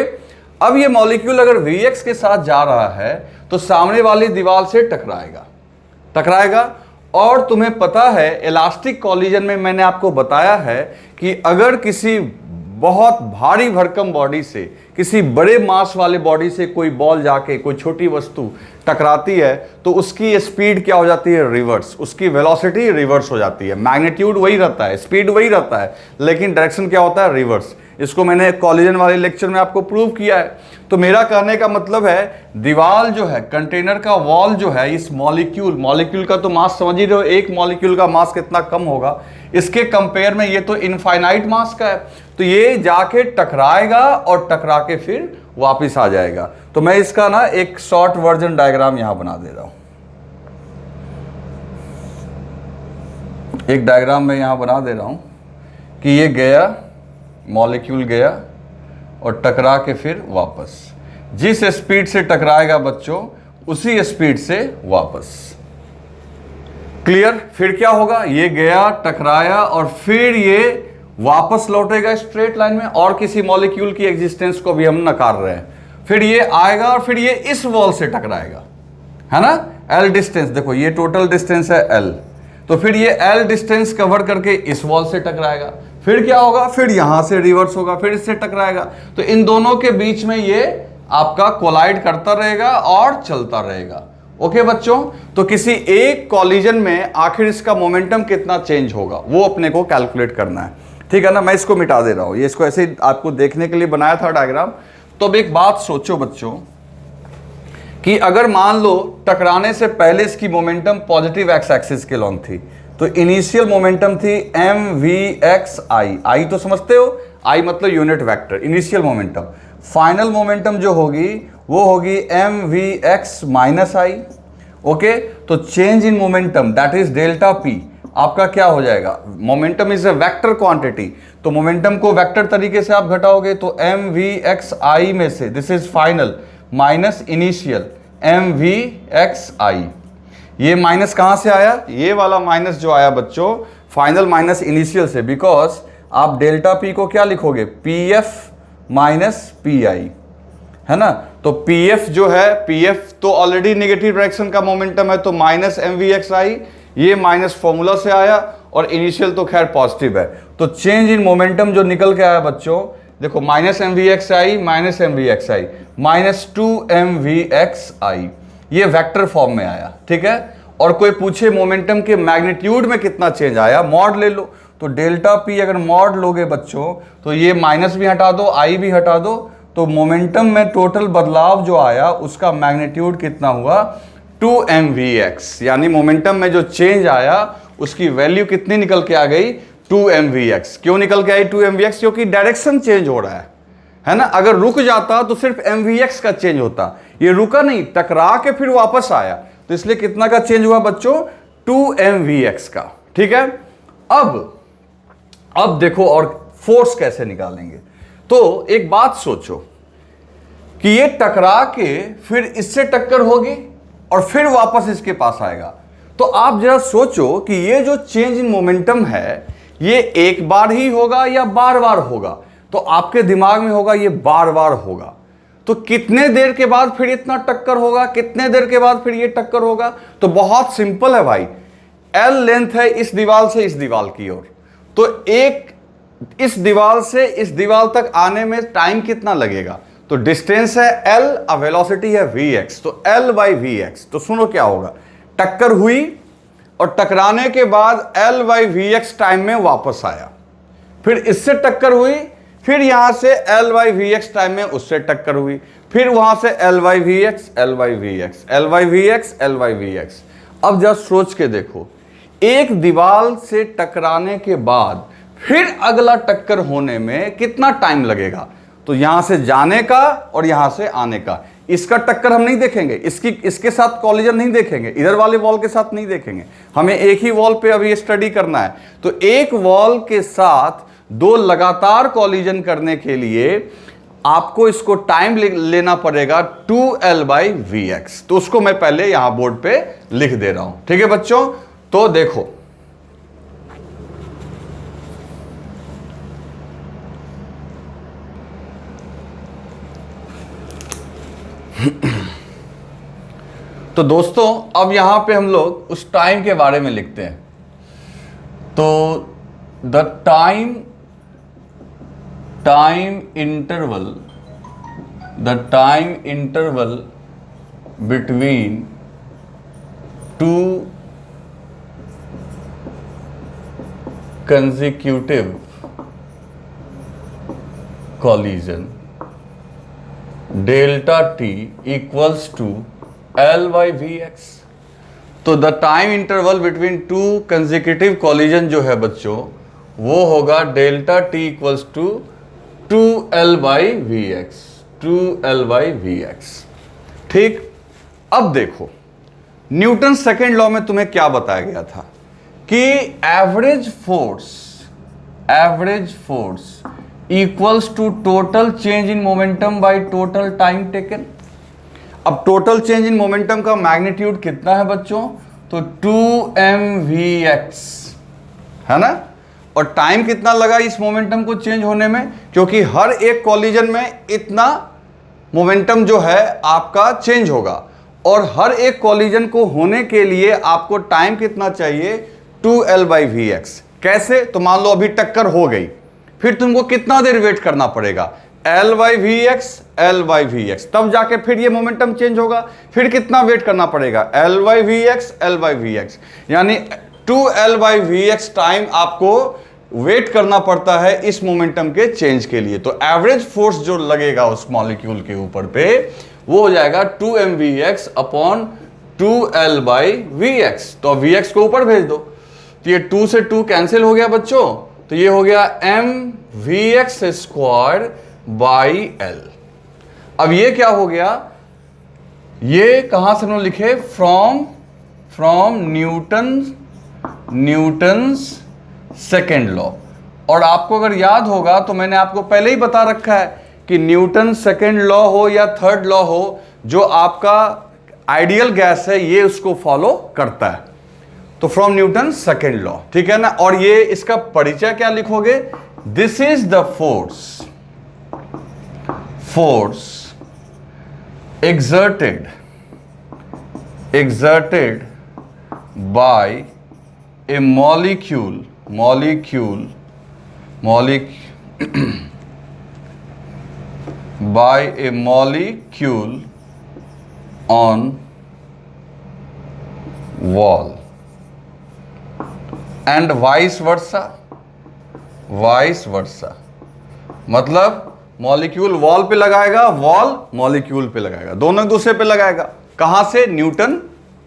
अब ये मॉलिक्यूल अगर vx के साथ जा रहा है तो सामने वाली दीवार से टकराएगा। और तुम्हें पता है इलास्टिक कॉलिजन में मैंने आपको बताया है कि अगर किसी बहुत भारी भरकम बॉडी से, किसी बड़े मास वाले बॉडी से कोई बॉल जाके कोई छोटी वस्तु टकराती है तो उसकी स्पीड क्या हो जाती है, रिवर्स, उसकी वेलोसिटी रिवर्स हो जाती है। मैग्नीट्यूड वही रहता है, स्पीड वही रहता है, लेकिन डायरेक्शन क्या होता है, रिवर्स। इसको मैंने कॉलिजन वाले लेक्चर में आपको प्रूव किया है। तो मेरा कहने का मतलब है, दीवार जो है, कंटेनर का वॉल जो है, इस मॉलिक्यूल का तो मास समझ ही रहे हो, एक मॉलिक्यूल का मास कितना कम होगा, इसके कंपेयर में ये तो इनफाइनाइट मास का है। तो ये जाके टकराएगा और टकरा के फिर वापिस आ जाएगा। तो मैं इसका ना एक शॉर्ट वर्जन डायग्राम यहां बना दे रहा हूं, एक डायग्राम मैं यहां बना दे रहा हूं कि ये गया, मॉलिक्यूल गया और टकरा के फिर वापस, जिस स्पीड से टकराएगा बच्चों उसी स्पीड से वापस। क्लियर? फिर क्या होगा, ये गया, टकराया और फिर ये वापस लौटेगा स्ट्रेट लाइन में, और किसी मॉलिक्यूल की एग्जिस्टेंस को भी हम नकार रहे हैं। फिर ये आएगा और फिर ये इस वॉल से टकराएगा, है ना, L डिस्टेंस, देखो ये टोटल डिस्टेंस है L, तो फिर ये L डिस्टेंस कवर करके इस वॉल से टकराएगा। फिर क्या होगा, फिर यहां से रिवर्स होगा, फिर इससे टकराएगा। तो इन दोनों के बीच में ये आपका कोलाइड करता रहेगा और चलता रहेगा। ओके बच्चों, तो किसी एक कॉलिजन में आखिर इसका मोमेंटम कितना चेंज होगा वो अपने को कैलकुलेट करना है, ठीक है ना। मैं इसको मिटा दे रहा हूं, ये इसको ऐसे ही आपको देखने के लिए बनाया था डायग्राम। तो अब एक बात सोचो बच्चों कि अगर मान लो टकराने से पहले इसकी मोमेंटम पॉजिटिव एक्स एक्सिस के लॉन्ग थी, तो इनिशियल मोमेंटम थी mvxi, आई तो समझते हो, आई मतलब unit vector, initial momentum. Final momentum जो होगी वो होगी mvx माइनस आई। ओके, तो change in momentum that is delta P आपका क्या हो जाएगा, momentum is a vector quantity, तो मोमेंटम को वेक्टर तरीके से आप घटाओगे तो mvxi में से, this is final minus initial mvxi, ये माइनस कहां से आया, ये वाला माइनस जो आया बच्चों फाइनल माइनस इनिशियल से, बिकॉज आप डेल्टा पी को क्या लिखोगे, pf माइनस pi, है ना। तो पीएफ जो है, पीएफ तो ऑलरेडी नेगेटिव डायरेक्शन का मोमेंटम है, तो माइनस एम वी एक्स आई, ये माइनस फॉर्मूला से आया, और इनिशियल तो खैर पॉजिटिव है। तो चेंज इन मोमेंटम जो निकल के आया बच्चों, देखो minus M V X I, minus M V X I, minus 2mvxi, ये वेक्टर फॉर्म में आया, ठीक है। और कोई पूछे मोमेंटम के मैग्नीट्यूड में कितना चेंज आया, मॉड ले लो, तो डेल्टा पी अगर मॉड लोगे बच्चों, तो ये माइनस भी हटा दो, आई भी हटा दो, तो मोमेंटम में टोटल बदलाव जो आया उसका मैग्नीट्यूड कितना हुआ, 2mvx, यानी मोमेंटम में जो चेंज आया उसकी वैल्यू कितनी निकल के आ गई, 2mvx। क्यों निकल के आई 2mvx? क्योंकि डायरेक्शन चेंज हो रहा है ना। अगर रुक जाता तो सिर्फ mvx का चेंज होता, ये रुका नहीं, टकरा के फिर वापस आया, तो इसलिए कितना का चेंज हुआ बच्चों, 2mvx का, ठीक है। अब देखो और फोर्स कैसे निकालेंगे। तो एक बात सोचो कि ये टकरा के फिर इससे टक्कर होगी और फिर वापस इसके पास आएगा, तो आप जरा सोचो कि ये जो चेंज इन मोमेंटम है ये एक बार ही होगा या बार बार होगा। तो आपके दिमाग में होगा ये बार बार होगा, तो कितने देर के बाद फिर इतना टक्कर होगा, कितने देर के बाद फिर ये टक्कर होगा। तो बहुत सिंपल है भाई, एल लेंथ है इस दीवार से इस दीवार की ओर, तो एक इस दीवार से इस दीवार तक आने में टाइम कितना लगेगा, तो डिस्टेंस है एल, अब वेलोसिटी है vx, तो l बाई vx। तो सुनो क्या होगा, टक्कर हुई और टकराने के बाद l बाई vx टाइम में वापस आया, फिर इससे टक्कर हुई, फिर यहां से l बाई vx टाइम में उससे टक्कर हुई, फिर वहां से l by vx, l by vx, l by vx, l by vx। अब जस्ट सोच के देखो, एक दीवार से टकराने के बाद फिर अगला टक्कर होने में कितना टाइम लगेगा, तो यहां से जाने का और यहां से आने का। इसका टक्कर हम नहीं देखेंगे, इसके साथ कॉलिजन नहीं देखेंगे, इधर वाले वॉल के साथ नहीं देखेंगे, हमें एक ही वॉल पे अभी स्टडी करना है। तो एक वॉल के साथ दो लगातार कॉलिजन करने के लिए आपको इसको टाइम लेना पड़ेगा 2l बाई vx। तो उसको मैं पहले यहां बोर्ड पे लिख दे रहा हूं, ठीक है बच्चों। तो देखो तो दोस्तों अब यहां पे हम लोग उस टाइम के बारे में लिखते हैं। तो the time interval between to consecutive collision delta t equals to L by Vx। तो the time interval between two consecutive collision जो है बच्चों वो होगा delta T equals to 2L by Vx, 2L by Vx, ठीक। अब देखो Newton second law में तुम्हें क्या बताया गया था कि average force equals to total change in momentum by total time taken. अब टोटल चेंज इन मोमेंटम का मैग्नीट्यूड कितना है बच्चों, तो 2mvx है ना। और टाइम कितना लगा इस मोमेंटम को चेंज होने में, क्योंकि हर एक कॉलिजन में इतना मोमेंटम जो है आपका चेंज होगा, और हर एक कॉलिजन को होने के लिए आपको टाइम कितना चाहिए, 2L बाई Vx। कैसे, तो मान लो अभी टक्कर हो गई, फिर तुमको कितना देर वेट करना पड़ेगा, L by Vx, L by Vx, तब जाके फिर ये मोमेंटम चेंज होगा। फिर कितना वेट करना पड़ेगा, L by Vx, L by Vx, यानी 2L बाई Vx टाइम आपको वेट करना पड़ता है इस मोमेंटम के चेंज के लिए। तो एवरेज फोर्स जो लगेगा उस मॉलिक्यूल के ऊपर पे वो हो जाएगा 2mvx upon 2L by Vx। तो Vx को ऊपर भेज दो, तो ये 2 से 2 कैंसिल हो गया बच्चों, तो ये हो गया mvx स्क्वायर बाई L। अब ये क्या हो गया, ये कहां से हम लिखे, फ्रॉम न्यूटन्स सेकेंड लॉ। और आपको अगर याद होगा तो मैंने आपको पहले ही बता रखा है कि न्यूटन सेकेंड लॉ हो या थर्ड लॉ हो, जो आपका आइडियल गैस है ये उसको फॉलो करता है। तो फ्रॉम न्यूटन सेकेंड लॉ, ठीक है ना। और ये इसका परिचय क्या लिखोगे, this is the force exerted by a molecule by a molecule on wall and vice versa मतलब मॉलिक्यूल वॉल पे लगाएगा, वॉल मॉलिक्यूल पे लगाएगा, दोनों एक दूसरे पे लगाएगा। कहां से? न्यूटन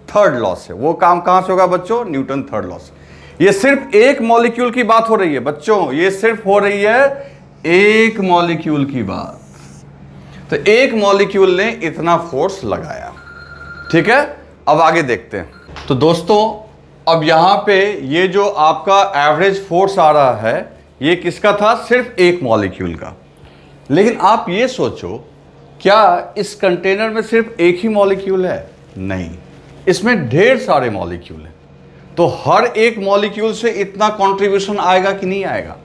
थर्ड लॉ से। वो काम कहां से होगा बच्चों? न्यूटन थर्ड लॉ से। ये सिर्फ एक मॉलिक्यूल की बात हो रही है बच्चों, ये सिर्फ हो रही है एक मॉलिक्यूल की बात। तो एक मॉलिक्यूल ने इतना फोर्स लगाया, ठीक है। अब आगे देखते हैं। तो दोस्तों अब यहां पे ये जो आपका एवरेज फोर्स आ रहा है ये किसका था? सिर्फ एक मॉलिक्यूल का। लेकिन आप ये सोचो, क्या इस कंटेनर में सिर्फ एक ही मॉलिक्यूल है? नहीं, इसमें ढेर सारे मॉलिक्यूल हैं। तो हर एक मॉलिक्यूल से इतना कंट्रीब्यूशन आएगा कि नहीं आएगा?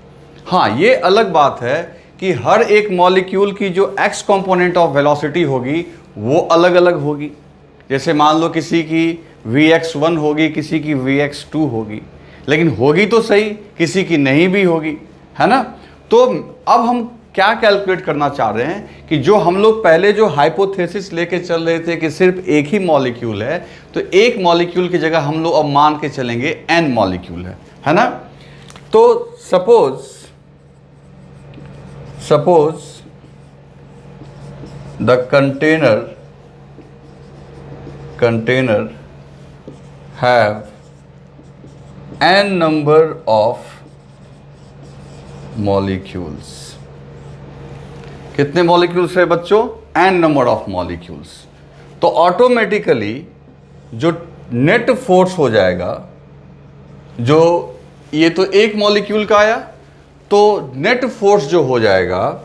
हाँ, ये अलग बात है कि हर एक मॉलिक्यूल की जो एक्स कंपोनेंट ऑफ वेलोसिटी होगी वो अलग अलग होगी। जैसे मान लो किसी की Vx1 होगी, किसी की Vx2 होगी, लेकिन होगी तो सही, किसी की नहीं भी होगी, है ना। तो अब हम क्या कैलकुलेट करना चाह रहे हैं कि जो हम लोग पहले जो हाइपोथेसिस लेके चल रहे थे कि सिर्फ एक ही मॉलिक्यूल है, तो एक मॉलिक्यूल की जगह हम लोग अब मान के चलेंगे n मॉलिक्यूल है ना। तो suppose the container have n number of molecules। कितने मॉलिक्यूल्स है बच्चों? n number of molecules. तो ऑटोमेटिकली जो नेट फोर्स हो जाएगा, जो ये तो एक मॉलिक्यूल का आया, तो नेट फोर्स जो हो जाएगा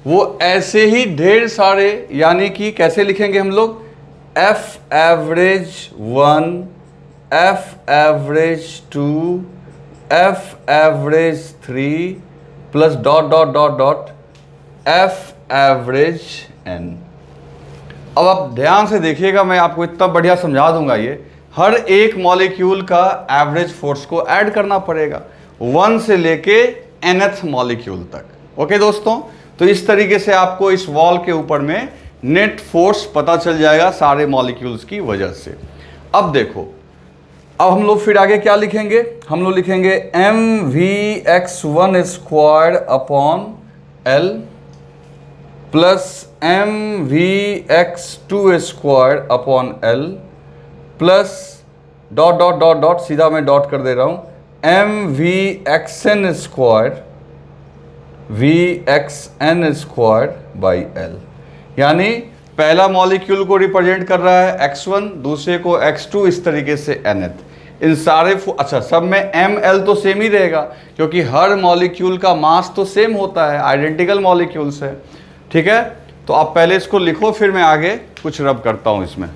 वो ऐसे ही ढेर सारे, यानी कि कैसे लिखेंगे हम लोग? F average 1, F average 2, F average 3 plus dot F average n। अब आप ध्यान से देखिएगा, मैं आपको इतना बढ़िया समझा दूंगा। ये हर एक मॉलिक्यूल का एवरेज फोर्स को ऐड करना पड़ेगा 1 से लेके nth मॉलिक्यूल तक। ओके दोस्तों, तो इस तरीके से आपको इस वॉल के ऊपर में नेट फोर्स पता चल जाएगा सारे मॉलिक्यूल्स की वजह से। अब देखो, अब हम लोग फिर आगे क्या लिखेंगे? हम लोग लिखेंगे mvx1 squared upon l plus mvx2 squared upon l plus dot सीधा मैं डॉट कर दे रहा हूं mvxn स्क्वायर्ड बाई l। यानी पहला मॉलिक्यूल को रिप्रेजेंट कर रहा है x1, दूसरे को x2, इस तरीके से nth। इन सारे अच्छा, सब में ml तो सेम ही रहेगा क्योंकि हर मॉलिक्यूल का मास तो सेम होता है, आइडेंटिकल मॉलिक्यूल्स है, ठीक है। तो आप पहले इसको लिखो, फिर मैं आगे कुछ रब करता हूं इसमें।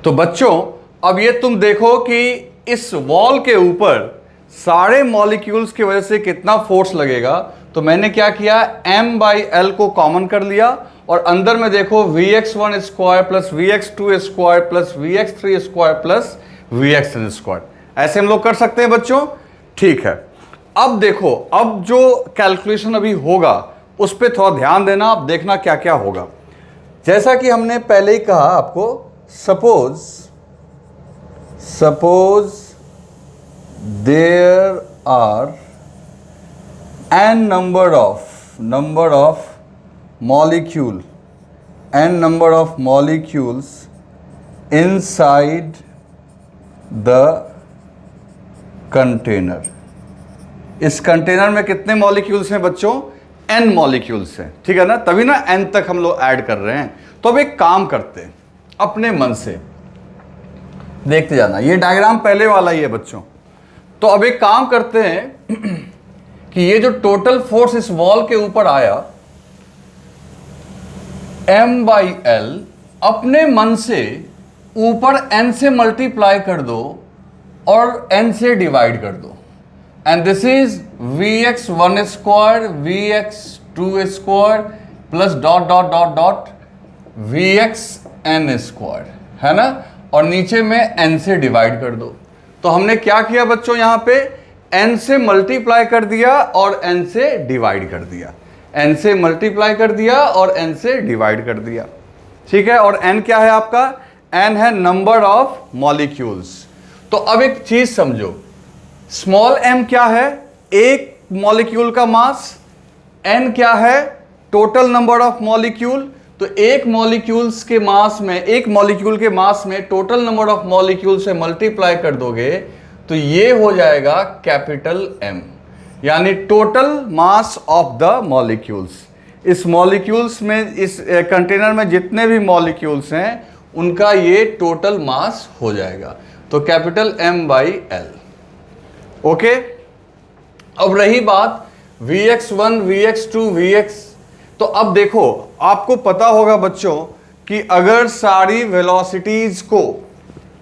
तो बच्चों अब ये तुम देखो कि इस वॉल के ऊपर सारे मॉलिक्यूल्स की वजह से कितना फोर्स लगेगा। तो मैंने क्या किया, m/l को कॉमन कर लिया और अंदर में देखो Vx1 square plus Vx2 square plus Vx3 square plus Vxn square. ऐसे हम लोग कर सकते हैं बच्चों, ठीक है। अब देखो, अब जो कैलकुलेशन अभी होगा उस पर थोड़ा ध्यान देना, आप देखना क्या क्या होगा। जैसा कि हमने पहले ही कहा आपको, suppose there are n number of molecules inside the container। इस कंटेनर में कितने मॉलिक्यूल्स हैं बच्चों? n मॉलिक्यूल्स हैं, ठीक है ना, तभी ना n तक हम लोग ऐड कर रहे हैं। तो अब एक काम करते हैं, अपने मन से देखते जाना, ये डायग्राम पहले वाला ही है बच्चों। तो अब एक काम करते हैं कि ये जो टोटल फोर्स इस वॉल के ऊपर आया m/l, अपने मन से ऊपर n से मल्टीप्लाई कर दो और n से डिवाइड कर दो, and this is Vx1 square, Vx2 2 square plus dot dot dot dot Vxn square, है ना, और नीचे में n से डिवाइड कर दो। तो हमने क्या किया बच्चों, यहां पे n से मल्टीप्लाई कर दिया और n से डिवाइड कर दिया, n से मल्टीप्लाई कर दिया और n से डिवाइड कर दिया, ठीक है। और n क्या है आपका, n है नंबर ऑफ मॉलिक्यूल्स। तो अब एक चीज समझो, स्मॉल m क्या है, एक मॉलिक्यूल का मास, n क्या है, टोटल नंबर ऑफ मॉलिक्यूल। तो एक मॉलिक्यूल्स के मास में, एक मॉलिक्यूल के मास में टोटल नंबर ऑफ मॉलिक्यूल से मल्टीप्लाई कर दोगे तो ये हो जाएगा कैपिटल M, यानी total mass of the molecules. इस मॉलिक्यूल्स में, इस कंटेनर में जितने भी मॉलिक्यूल्स हैं उनका ये टोटल मास हो जाएगा। तो कैपिटल M/L। ओके, अब रही बात Vx1, Vx2, Vx, तो अब देखो आपको पता होगा बच्चों कि अगर सारी वेलोसिटीज को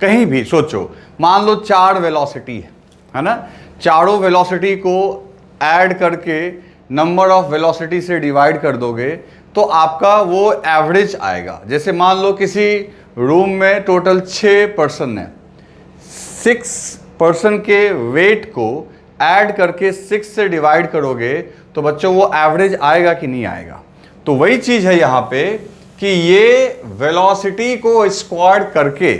कहीं भी सोचो, मान लो 4 वेलोसिटी है ना, चारों वेलोसिटी को ऐड करके नंबर ऑफ वेलोसिटी से डिवाइड कर दोगे तो आपका वो एवरेज आएगा। जैसे मान लो किसी रूम में टोटल 6 पर्सन है, 6 पर्सन के वेट को ऐड करके 6 से डिवाइड करोगे तो बच्चों वो एवरेज आएगा कि नहीं आएगा। तो वही चीज है यहां पे कि ये वेलोसिटी को स्क्वायर करके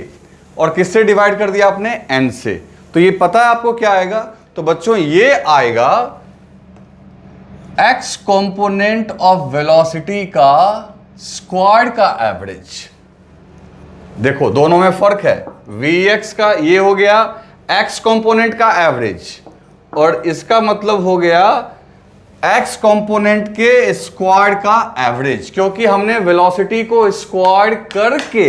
और किससे डिवाइड कर दिया आपने, n से। तो ये पता है आपको क्या आएगा, तो बच्चों ये आएगा x कंपोनेंट ऑफ वेलोसिटी का स्क्वायर का एवरेज। देखो दोनों में फर्क है, Vx का ये हो गया x कंपोनेंट का एवरेज और इसका मतलब हो गया x कंपोनेंट के स्क्वायर का एवरेज, क्योंकि हमने वेलोसिटी को स्क्वायर करके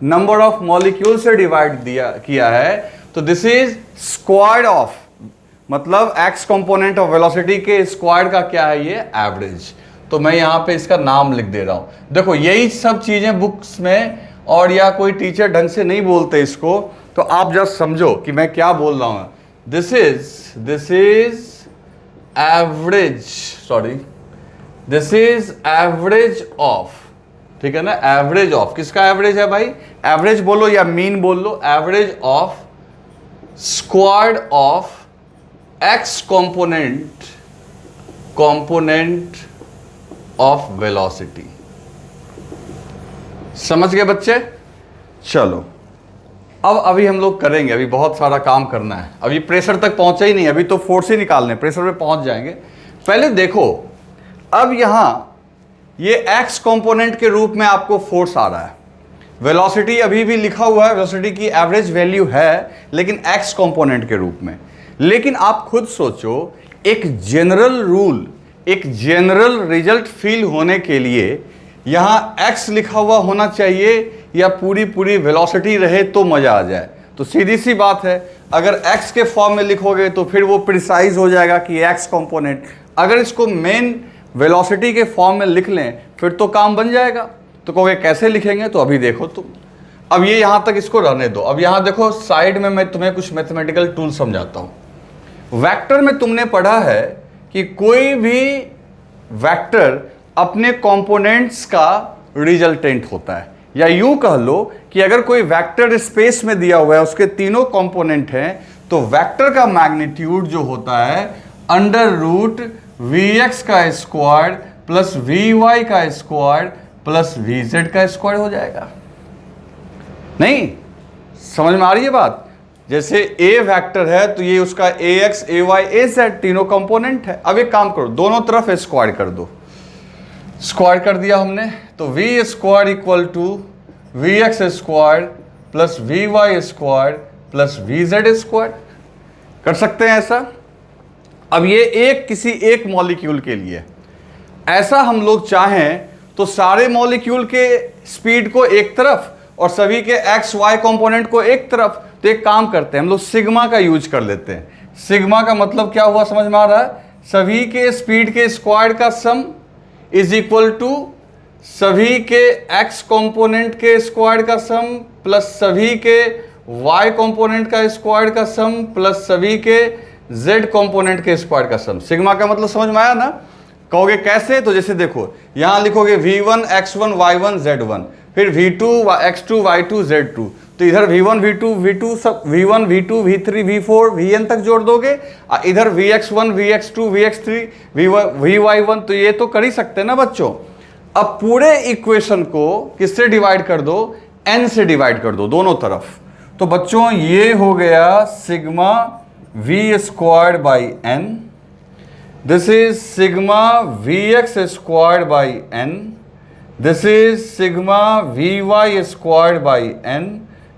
नंबर ऑफ मॉलिक्यूल से डिवाइड किया है। तो दिस इज स्क्वायर ऑफ, मतलब x कंपोनेंट ऑफ वेलोसिटी के स्क्वायर का क्या है, ये एवरेज। तो मैं यहां पे इसका नाम लिख दे रहा हूं। देखो यही सब चीजें बुक्स में और या कोई टीचर ढंग से नहीं बोलते इसको, तो आप जस्ट समझो कि मैं क्या बोल रहा हूं। This is average, sorry, this is average of, ठीक है ना, एवरेज ऑफ, किसका एवरेज है भाई, एवरेज बोलो या मीन बोल लो, average of square of x component of velocity. समझ गए बच्चे? चलो अब अभी हम लोग करेंगे, अभी बहुत सारा काम करना है, अभी प्रेशर तक पहुंचा ही नहीं, अभी तो फोर्स ही निकालने, प्रेशर पे पहुंच जाएंगे। पहले देखो, अब यहां ये x कंपोनेंट के रूप में आपको फोर्स आ रहा है, वेलोसिटी अभी भी लिखा हुआ है, वेलोसिटी की एवरेज वैल्यू है लेकिन x कंपोनेंट के रूप में। लेकिन आप खुद सोचो, एक जनरल रूल, एक जनरल रिजल्ट फील होने के लिए यहां x लिखा हुआ होना चाहिए या पूरी वेलोसिटी रहे तो मजा आ जाए। तो सीधी सी बात है, अगर x के फॉर्म में लिखोगे तो फिर वो प्रिसाइज हो जाएगा कि x कंपोनेंट, अगर इसको मेन वेलोसिटी के फॉर्म में लिख लें फिर तो काम बन जाएगा। तो कहोगे कैसे लिखेंगे, तो अभी देखो तुम, अब ये यहां तक इसको रहने दो। अब यहां देखो साइड में मैं तुम्हें कुछ मैथमेटिकल टूल समझाता हूं। वेक्टर में तुमने पढ़ा है कि कोई भी वेक्टर अपने कंपोनेंट्स का रिजल्टेंट होता है, या यूं कह लो कि अगर कोई वेक्टर स्पेस में दिया हुआ है, उसके तीनों कंपोनेंट हैं, तो वेक्टर का मैग्नीट्यूड जो होता है अंडर रूट Vx का स्क्वायर प्लस Vy का स्क्वायर प्लस Vz का स्क्वायर हो जाएगा। नहीं समझ में आ रही है बात? जैसे A वेक्टर है तो ये उसका Ax, Ay, Az तीनों कंपोनेंट है। अब एक काम करो, दोनों तरफ स्क्वायर कर दो। स्क्वायर कर दिया हमने, तो v square equal to Vx square plus Vy square plus Vz square. कर सकते हैं ऐसा? अब ये एक किसी एक मॉलिक्यूल के लिए, ऐसा हम लोग चाहें तो सारे मॉलिक्यूल के स्पीड को एक तरफ और सभी के एक्स वाई कंपोनेंट को एक तरफ। तो एक काम करते हैं हम लोग, सिग्मा का यूज कर लेते हैं। सिग्मा का मतलब क्या हुआ समझ में आ रहा है? सभी के स्पीड के स्क्वायर का सम इज इक्वल टू सभी के एक्स कंपोनेंट के स्क्वायर का सम प्लस सभी के वाई कंपोनेंट का स्क्वायर का सम प्लस सभी के जेड कंपोनेंट के स्क्वायर का सम। सिग्मा का मतलब समझ में आया ना? कहोगे कैसे? तो जैसे देखो यहां लिखोगे v1 x1 y1 z1, फिर v2 x2 y2 z2, तो इधर v1 v2 सब v1 v2 v3 v4 vn तक जोड़ दोगे, इधर vx1 vx2 vx3 vy1, तो ये तो कर ही सकते हैं ना बच्चों। अब पूरे इक्वेशन को किससे डिवाइड कर दो? n से डिवाइड कर दो दोनों तरफ। तो बच्चों ये हो गया sigma v squared by n, this is sigma vx squared by n, this is sigma vy squared by n,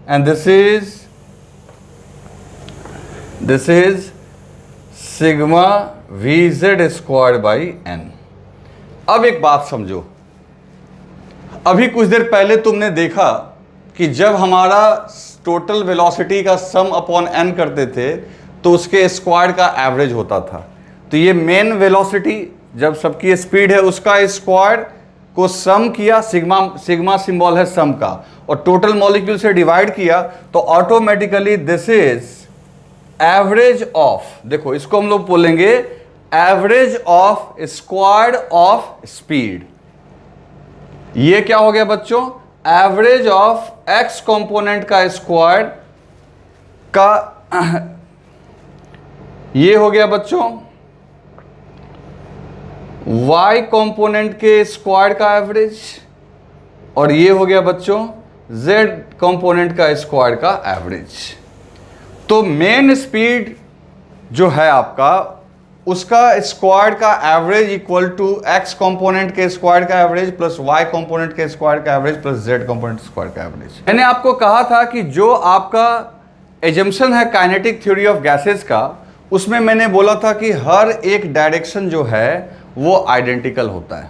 and this is sigma vz squared by n। अब एक बात समझो, अभी कुछ देर पहले तुमने देखा कि जब हमारा टोटल वेलोसिटी का सम अपॉन n करते थे तो उसके स्क्वायर का एवरेज होता था। तो ये मेन वेलोसिटी जब सबकी स्पीड है उसका स्क्वायर को सम किया, सिग्मा सिंबल है सम का, और टोटल मॉलिक्यूल से डिवाइड किया, तो automatically this is average of, देखो इसको हम लोग बोलेंगे average of square of speed. ये क्या हो गया बच्चों? एवरेज ऑफ एक्स कंपोनेंट का स्क्वायर का ये हो गया बच्चों y कंपोनेंट के स्क्वायर का एवरेज, और ये हो गया बच्चों z कंपोनेंट का स्क्वायर का एवरेज। तो मेन स्पीड जो है आपका उसका स्क्वायर का average equal to x component के स्क्वायर का एवरेज प्लस y कंपोनेंट के स्क्वायर का average plus z component square का एवरेज। मैंने आपको कहा था कि जो आपका एजम्पशन है काइनेटिक थ्योरी ऑफ गैसेस का, उसमें मैंने बोला था कि हर एक डायरेक्शन जो है वो आइडेंटिकल होता है।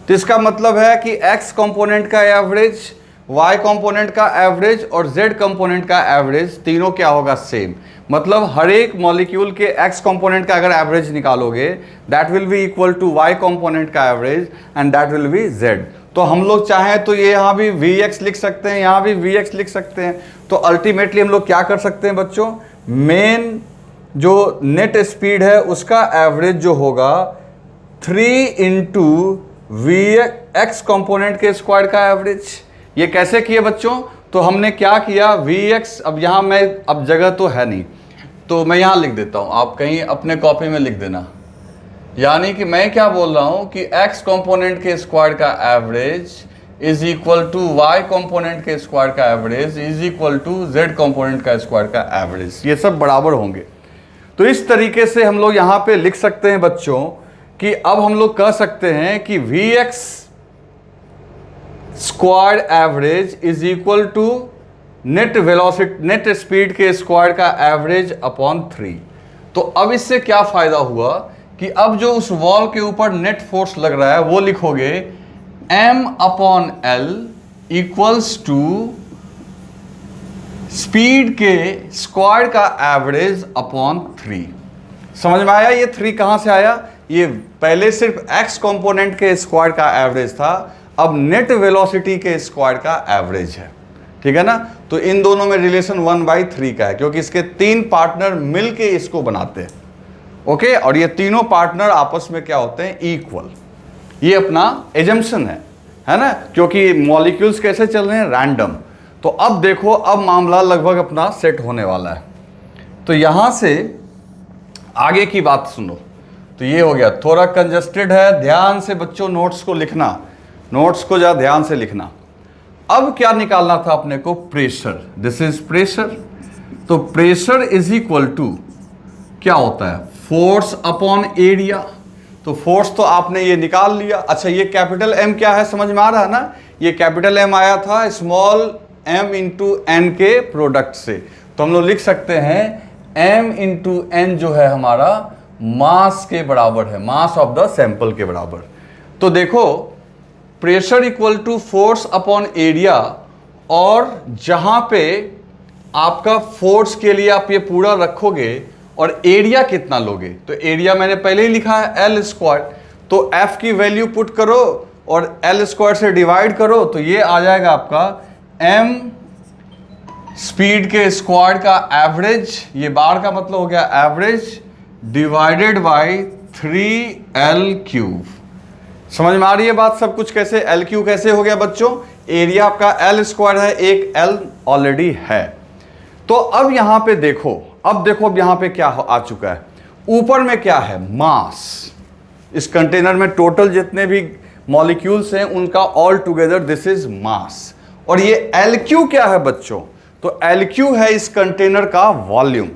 तो इसका मतलब है कि x कंपोनेंट का एवरेज, y कंपोनेंट का एवरेज और z कंपोनेंट का एवरेज तीनों क्या होगा? सेम। मतलब हर एक मॉलिक्यूल के x कंपोनेंट का अगर एवरेज निकालोगे that will be equal to y component का average and that will be z। तो हम लोग चाहें तो ये यहाँ भी vx लिख सकते हैं, यहाँ भी vx लिख सकते हैं। तो अल्टीमेटली हम लोग क्या कर सकते हैं बच्चों? मेन जो नेट स्पीड है उसका एवरेज जो होगा 3 इंटू वी एक्स कंपोनेंट के स्क्वायर का एवरेज। ये कैसे किए बच्चों? तो हमने क्या किया, वी एक्स, अब यहाँ मैं अब जगह तो है नहीं तो मैं यहाँ लिख देता हूँ, आप कहीं अपने कॉपी में लिख देना। यानी कि मैं क्या बोल रहा हूँ कि x कंपोनेंट के स्क्वायर का average is equal to y component के स्क्वायर का average is equal to z component का स्क्वायर का एवरेज, ये सब बराबर होंगे। तो इस तरीके से हम लोग यहाँ पे लिख सकते हैं बच्चों कि अब हम लोग कह सकते हैं कि Vx square average is equal to net velocity, net speed के स्क्वायर का एवरेज अपॉन 3। तो अब इससे क्या फायदा हुआ कि अब जो उस वॉल के ऊपर नेट फोर्स लग रहा है वो लिखोगे m upon l equals to speed के स्क्वायर का एवरेज अपॉन 3। समझ में आया ये 3 कहां से आया? ये पहले सिर्फ x कंपोनेंट के स्क्वायर का एवरेज था, अब नेट वेलोसिटी के स्क्वायर का एवरेज है। ठीक है ना? तो इन दोनों में रिलेशन 1/3 का है क्योंकि इसके 3 पार्टनर मिलके इसको बनाते हैं। ओके, और ये तीनों पार्टनर आपस में क्या होते हैं? इक्वल। ये अपना एजम्पशन है ना, क्योंकि मॉलिक्यूल्स कैसे चल रहे हैं? रैंडम। तो अब देखो, अब मामला लगभग अपना सेट होने वाला है। तो यहां से आगे की बात सुनो। तो ये हो गया, थोड़ा कंजस्टेड है, ध्यान से बच्चों नोट्स को लिखना, नोट्स को जरा ध्यान से लिखना। अब क्या निकालना था अपने को? प्रेशर। This is pressure. तो प्रेशर इज इक्वल टू क्या होता है? Force upon area. तो फोर्स तो आपने ये निकाल लिया। अच्छा, ये कैपिटल M क्या है? समझ में आ रहा है ना? ये कैपिटल M आया था स्मॉल m इंटू एन के प्रोडक्ट से। तो हम लोग लिख सकते हैं m इंटू एन जो है हमारा मास के बराबर है, मास ऑफ द सैंपल के बराबर। तो देखो, pressure equal to force upon area, और जहां पे आपका फोर्स के लिए आप ये पूरा रखोगे और एरिया कितना लोगे, तो एरिया मैंने पहले ही लिखा है L स्क्वायर। तो F की वैल्यू पुट करो और L स्क्वायर से डिवाइड करो, तो ये आ जाएगा आपका m स्पीड के स्क्वायर का एवरेज, ये बार का मतलब हो गया एवरेज, डिवाइडेड बाय 3L3। समझ में आ रही है बात सब कुछ कैसे? L3 कैसे हो गया बच्चों? एरिया आपका L² है, एक L ऑलरेडी है। तो अब यहां पे देखो, अब यहां पे क्या आ चुका है, ऊपर में क्या है? मास। इस कंटेनर में टोटल जितने भी मॉलिक्यूल्स हैं उनका all together this is mass. और ये L3 क्या है बच्चों? तो L3 है इस कंटेनर का वॉल्यूम।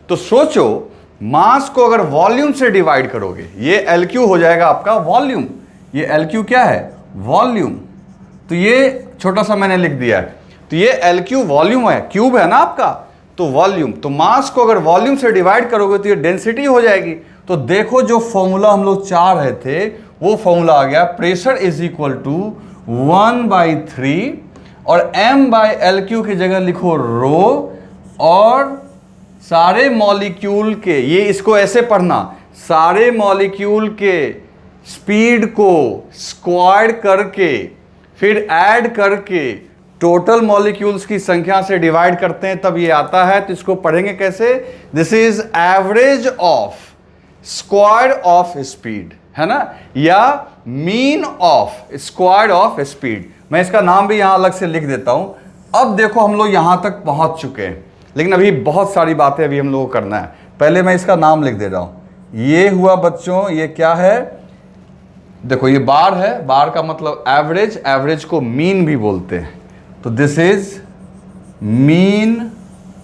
तो सोचो, मास को अगर वॉल्यूम से डिवाइड करोगे, ये L3 हो जाएगा आपका वॉल्यूम। ये L3 क्या है? वॉल्यूम। तो ये छोटा सा मैंने लिख दिया है। तो ये L3 वॉल्यूम है, क्यूब है ना आपका, तो वॉल्यूम। तो मास को अगर वॉल्यूम से डिवाइड करोगे तो ये डेंसिटी हो जाएगी। तो देखो जो फॉर्मूला हम लोग चाह रहे थे वो फॉर्मूला आ गया, प्रेशर इज इक्वल टू 1/3 और M/L3 की जगह लिखो रो, और सारे मॉलिक्यूल के, ये इसको ऐसे पढ़ना, सारे मॉलिक्यूल के स्पीड को स्क्वायर करके फिर ऐड करके टोटल मॉलिक्यूल्स की संख्या से डिवाइड करते हैं, तब ये आता है। तो इसको पढ़ेंगे कैसे? This is average of square of speed, है ना, या mean of square of speed. मैं इसका नाम भी यहां अलग से लिख देता हूं। अब देखो हम लोग यहां तक पहुंच चुके हैं, लेकिन अभी बहुत सारी बातें अभी हम लोगों को करना है। पहले मैं इसका नाम लिख दे रहा हूं। ये हुआ बच्चों, ये क्या है? देखो ये बार है, बार का मतलब एवरेज, एवरेज को मीन भी बोलते हैं। तो दिस इज मीन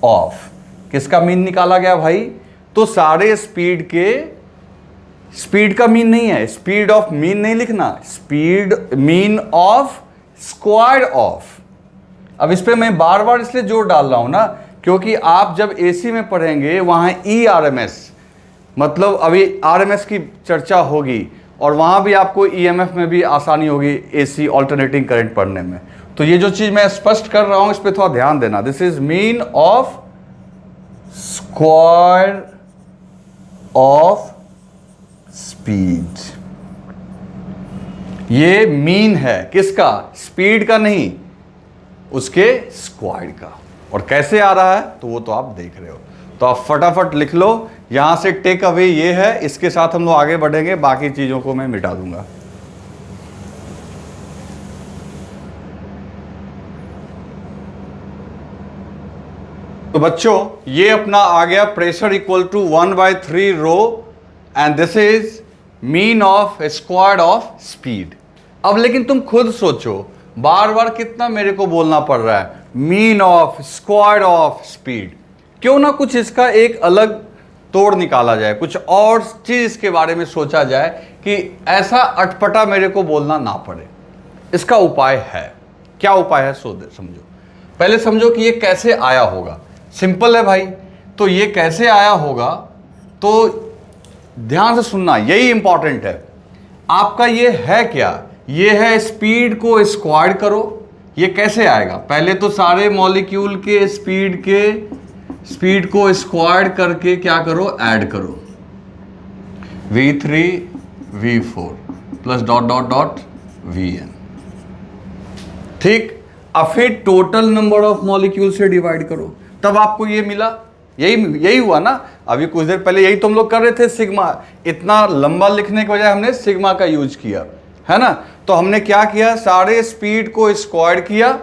ऑफ, किसका मीन निकाला गया भाई? तो सारे स्पीड के, स्पीड का मीन नहीं है, स्पीड ऑफ मीन नहीं लिखना, speed mean of square of. अब इस पे मैं बार बार इसलिए जोर डाल रहा हूं ना, क्योंकि आप जब एसी में पढ़ेंगे वहां ERMS, मतलब अभी RMS की चर्चा होगी, और वहां भी आपको EMF में भी आसानी होगी AC ऑल्टरनेटिंग करंट पढ़ने में। तो ये जो चीज मैं स्पष्ट कर रहा हूं इस पे थोड़ा ध्यान देना। This is mean of square of speed. ये मीन है किसका? स्पीड का नहीं, उसके स्क्वायर का। और कैसे आ रहा है तो वो तो आप देख रहे हो। तो आप फटाफट लिख लो, यहां से टेक अवे ये है, इसके साथ हम लोग आगे बढ़ेंगे, बाकी चीजों को मैं मिटा दूंगा। तो बच्चों ये अपना आ गया pressure equal to 1/3 rho, and this is mean of square of speed. अब लेकिन तुम खुद सोचो, बार बार कितना मेरे को बोलना पड़ रहा है, mean of square of speed. क्यों ना कुछ इसका एक अलग तोड़ निकाला जाए, कुछ और चीज इसके बारे में सोचा जाए कि ऐसा अटपटा मेरे को बोलना ना पड़े। इसका उपाय है। क्या उपाय है? समझो, पहले समझो कि ये कैसे आया होगा। सिंपल है भाई। तो ये कैसे आया होगा तो ध्यान से सुनना, यही इंपॉर्टेंट है। आपका ये है क्या? ये है स्पीड को स्क्वायर करो। ये कैसे आएगा? पहले तो सारे मॉलिक्यूल के स्पीड को स्क्वायर करके क्या करो? ऐड करो, V3 V4 plus dot dot dot Vn। ठीक। अब फिर टोटल नंबर ऑफ मॉलिक्यूल से डिवाइड करो, तब आपको ये मिला। यही हुआ ना? अभी कुछ देर पहले यही तुम लोग कर रहे थे, सिग्मा। इतना लंबा लिखने के बजाय हमने सिग्मा का यूज किया, है ना? तो हमने क्या किया? सारे स्पीड को स्क्वायर किया,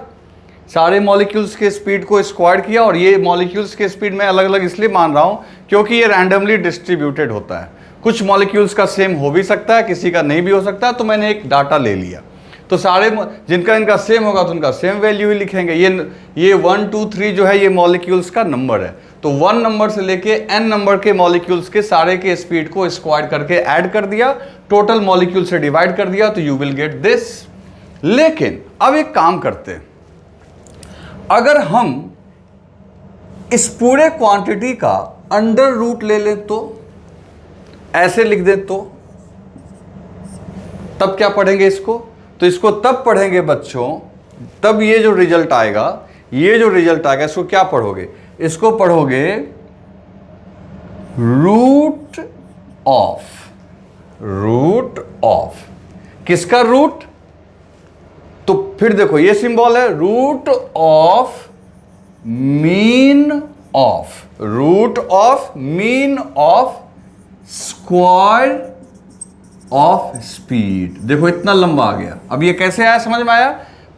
सारे मॉलिक्यूल्स के स्पीड को स्क्वायर किया। और ये मॉलिक्यूल्स के स्पीड में अलग अलग इसलिए मान रहा हूं क्योंकि ये रैंडमली डिस्ट्रीब्यूटेड होता है। कुछ मॉलिक्यूल्स का सेम हो भी सकता है, किसी का नहीं भी हो सकता है। तो मैंने एक डाटा ले लिया, तो सारे जिनका इनका सेम होगा तो उनका सेम वैल्यू ही लिखेंगे। ये 1 2 3 जो है ये मॉलिक्यूल्स का नंबर है। तो 1 नंबर से लेके n नंबर के मॉलिक्यूल्स के सारे के स्पीड को स्क्वायर करके ऐड कर दिया, टोटल मॉलिक्यूल से डिवाइड कर दिया, तो यू विल गेट दिस। लेकिन अब एक काम करते हैं, अगर हम इस पूरे क्वांटिटी का अंडर रूट ले लें तो ऐसे लिख दें, तो तब क्या पढ़ेंगे इसको? तो इसको तब पढ़ेंगे बच्चों, तब ये जो रिजल्ट आएगा, इसको क्या पढ़ोगे? इसको पढ़ोगे रूट ऑफ। किसका रूट? तो फिर देखो ये सिंबल है, root of mean of square of speed. देखो इतना लंबा आ गया। अब ये कैसे आया समझ में आया?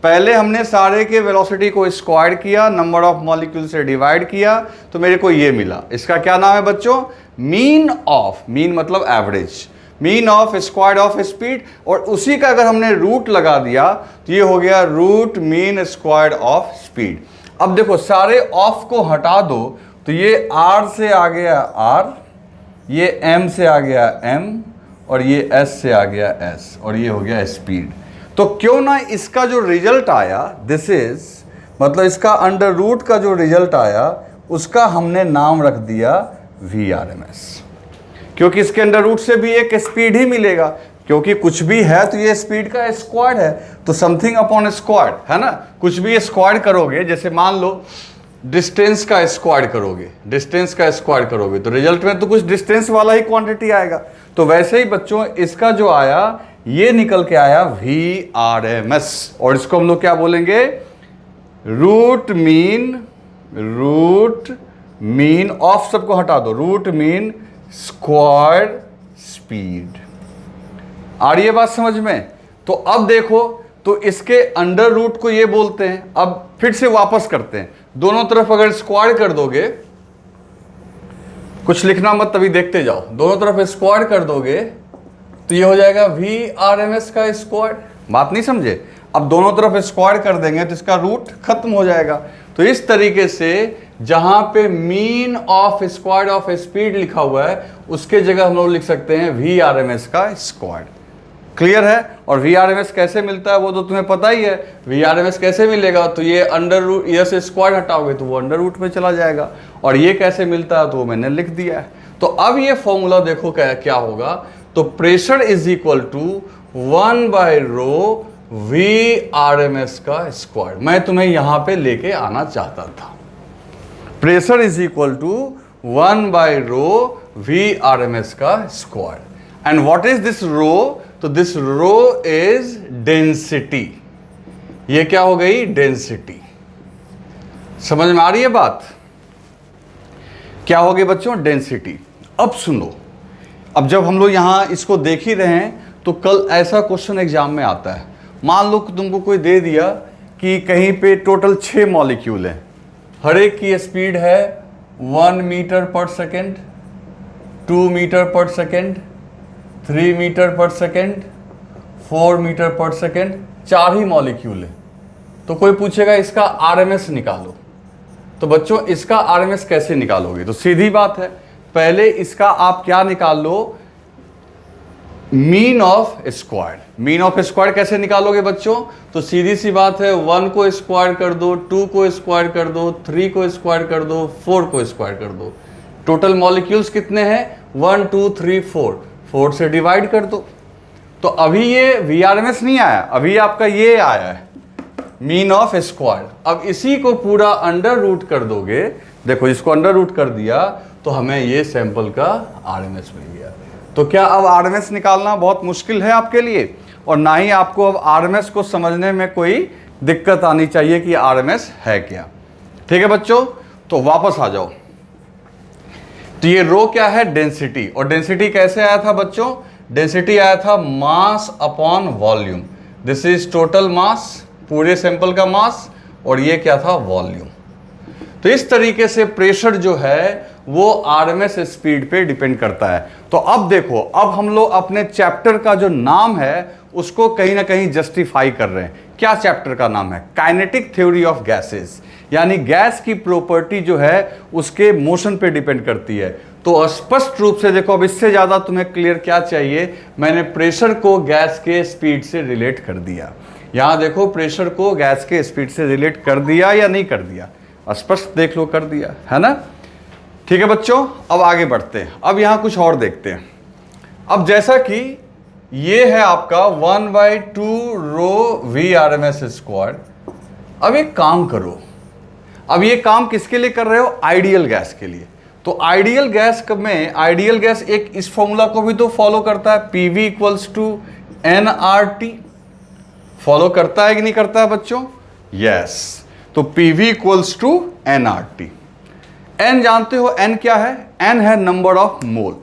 पहले हमने सारे के वेलोसिटी को स्क्वायर किया, नंबर ऑफ मॉलिक्यूल से डिवाइड किया, तो मेरे को ये मिला। इसका क्या नाम है बच्चों? मीन ऑफ, मीन मतलब average, mean of square of speed. और उसी का अगर हमने रूट लगा दिया तो ये हो गया root mean square of speed. अब देखो सारे ऑफ को हटा दो तो ये आर से आ गया आर, ये एम से आ गया एम, और ये एस से आ गया एस, और ये हो गया स्पीड। तो क्यों ना इसका जो रिजल्ट आया, दिस इज मतलब इसका अंडर रूट का जो रिजल्ट आया उसका हमने नाम रख दिया VRMS, क्योंकि इसके अंडर रूट से भी एक स्पीड ही मिलेगा, क्योंकि कुछ भी है तो ये स्पीड का स्क्वायर है, तो समथिंग अपॉन स्क्वायर है ना। कुछ भी स्क्वायर करोगे, जैसे मान लो डिस्टेंस का स्क्वायर करोगे, डिस्टेंस का स्क्वायर करोगे तो रिजल्ट में तो कुछ डिस्टेंस वाला ही क्वांटिटी आएगा। तो वैसे ही बच्चों इसका जो आया ये निकल के आया VRMS, और इसको हम लोग क्या बोलेंगे? रूट मीन ऑफ सबको हटा दो, रूट मीन स्क्वायर स्पीड। आ रही है बात समझ में? तो अब देखो, तो इसके अंडर रूट को ये बोलते हैं। अब फिर से वापस करते हैं, दोनों तरफ अगर स्क्वायर कर दोगे, कुछ लिखना मत तभी देखते जाओ, दोनों तरफ स्क्वायर कर दोगे तो ये हो जाएगा VRMS का स्क्वायर। बात नहीं समझे? अब दोनों तरफ स्क्वायर कर देंगे तो इसका रूट खत्म हो जाएगा। तो इस तरीके से जहां पे mean of square of speed लिखा हुआ है उसके जगह हम लोग लिख सकते हैं VRMS का स्क्वायर। क्लियर है? और VRMS कैसे मिलता है वो तो तुम्हें पता ही है। VRMS कैसे मिलेगा? तो ये अंडर रूट, ये से स्क्वायर हटाओगे तो वो अंडर रूट में चला जाएगा। और ये कैसे मिलता है तो वो मैंने लिख दिया है। तो अब ये फॉर्मूला देखो क्या होगा। तो pressure is equal to 1/ρ VRMS का स्क्वायर। मैं तुम्हें यहां पे लेके आना चाहता था। Pressure is equal to 1/ρ VRMS का square. And what is this rho? तो दिस रो इज डेंसिटी। ये क्या हो गई? डेंसिटी। समझ में आ रही है बात? क्या हो गई बच्चों? डेंसिटी। अब सुनो, अब जब हम लोग यहां इसको देख ही रहे हैं तो कल ऐसा क्वेश्चन एग्जाम में आता है। मान लो कि तुमको कोई दे दिया कि कहीं पे टोटल 6 मॉलिक्यूल हैं, हर एक की स्पीड है 1 मीटर पर सेकेंड, 2 मीटर पर सेकेंड, 3 मीटर पर सेकेंड, 4 मीटर पर सेकेंड, 4 ही मॉलिक्यूल है। तो कोई पूछेगा इसका RMS निकालो। तो बच्चों इसका RMS कैसे निकालोगे? तो सीधी बात है, पहले इसका आप क्या निकाल लो? Mean of square. Mean of square कैसे निकालोगे बच्चों? तो सीधी सी बात है, 1 को स्क्वायर कर दो, 2 को स्क्वायर कर दो, 3 को स्क्वायर कर दो, 4 को स्क्वायर कर दो। टोटल मॉलिक्यूल्स कितने हैं? 1 2 3 4, 4 से डिवाइड कर दो। तो अभी ये VRMS नहीं आया, अभी आपका ये आया है मीन ऑफ स्क्वायर। अब इसी को पूरा अंडर रूट कर दोगे, देखो इसको अंडर रूट कर दिया तो हमें ये सैंपल का RMS मिल गया। तो क्या अब RMS निकालना बहुत मुश्किल है आपके लिए? और ना ही आपको अब RMS को समझने में कोई दिक्कत आनी चाहिए कि RMS है क्या। ठीक है बच्चों? तो वापस आ जाओ। तो ये रो क्या है? डेंसिटी। और डेंसिटी कैसे आया था बच्चों? डेंसिटी आया था mass upon volume. This is total mass, पूरे सैंपल का मास, और ये क्या था? वॉल्यूम। तो इस तरीके से प्रेशर जो है वो RMS स्पीड पे डिपेंड करता है। तो अब देखो, अब हम लोग अपने चैप्टर का जो नाम है उसको कहीं ना कहीं जस्टिफाई कर रहे हैं। क्या चैप्टर का नाम है? काइनेटिक थ्योरी ऑफ गैसेस, यानी गैस की प्रॉपर्टी जो है उसके मोशन पे डिपेंड करती है। तो स्पष्ट रूप से देखो, अब इससे ज्यादा तुम्हें क्लियर क्या चाहिए? मैंने प्रेशर को गैस के स्पीड से रिलेट कर दिया। यहां देखो, प्रेशर को गैस के स्पीड से रिलेट कर दिया या नहीं कर दिया? स्पष्ट देख लो, कर दिया है ना। ठीक है बच्चों, अब आगे बढ़ते हैं। अब यहां कुछ और देखते हैं। अब जैसा कि ये है आपका 1/2 ρ VRMS स्क्वायर। अब एक काम करो, अब ये काम किसके लिए कर रहे हो? आइडियल गैस के लिए। तो आइडियल गैस में, आइडियल गैस एक इस फॉर्मूला को भी तो फॉलो करता है, PV = nRT। फॉलो करता है कि नहीं करता है बच्चों? यस। तो PV = nRT। n जानते हो n क्या है? n है नंबर ऑफ मोल।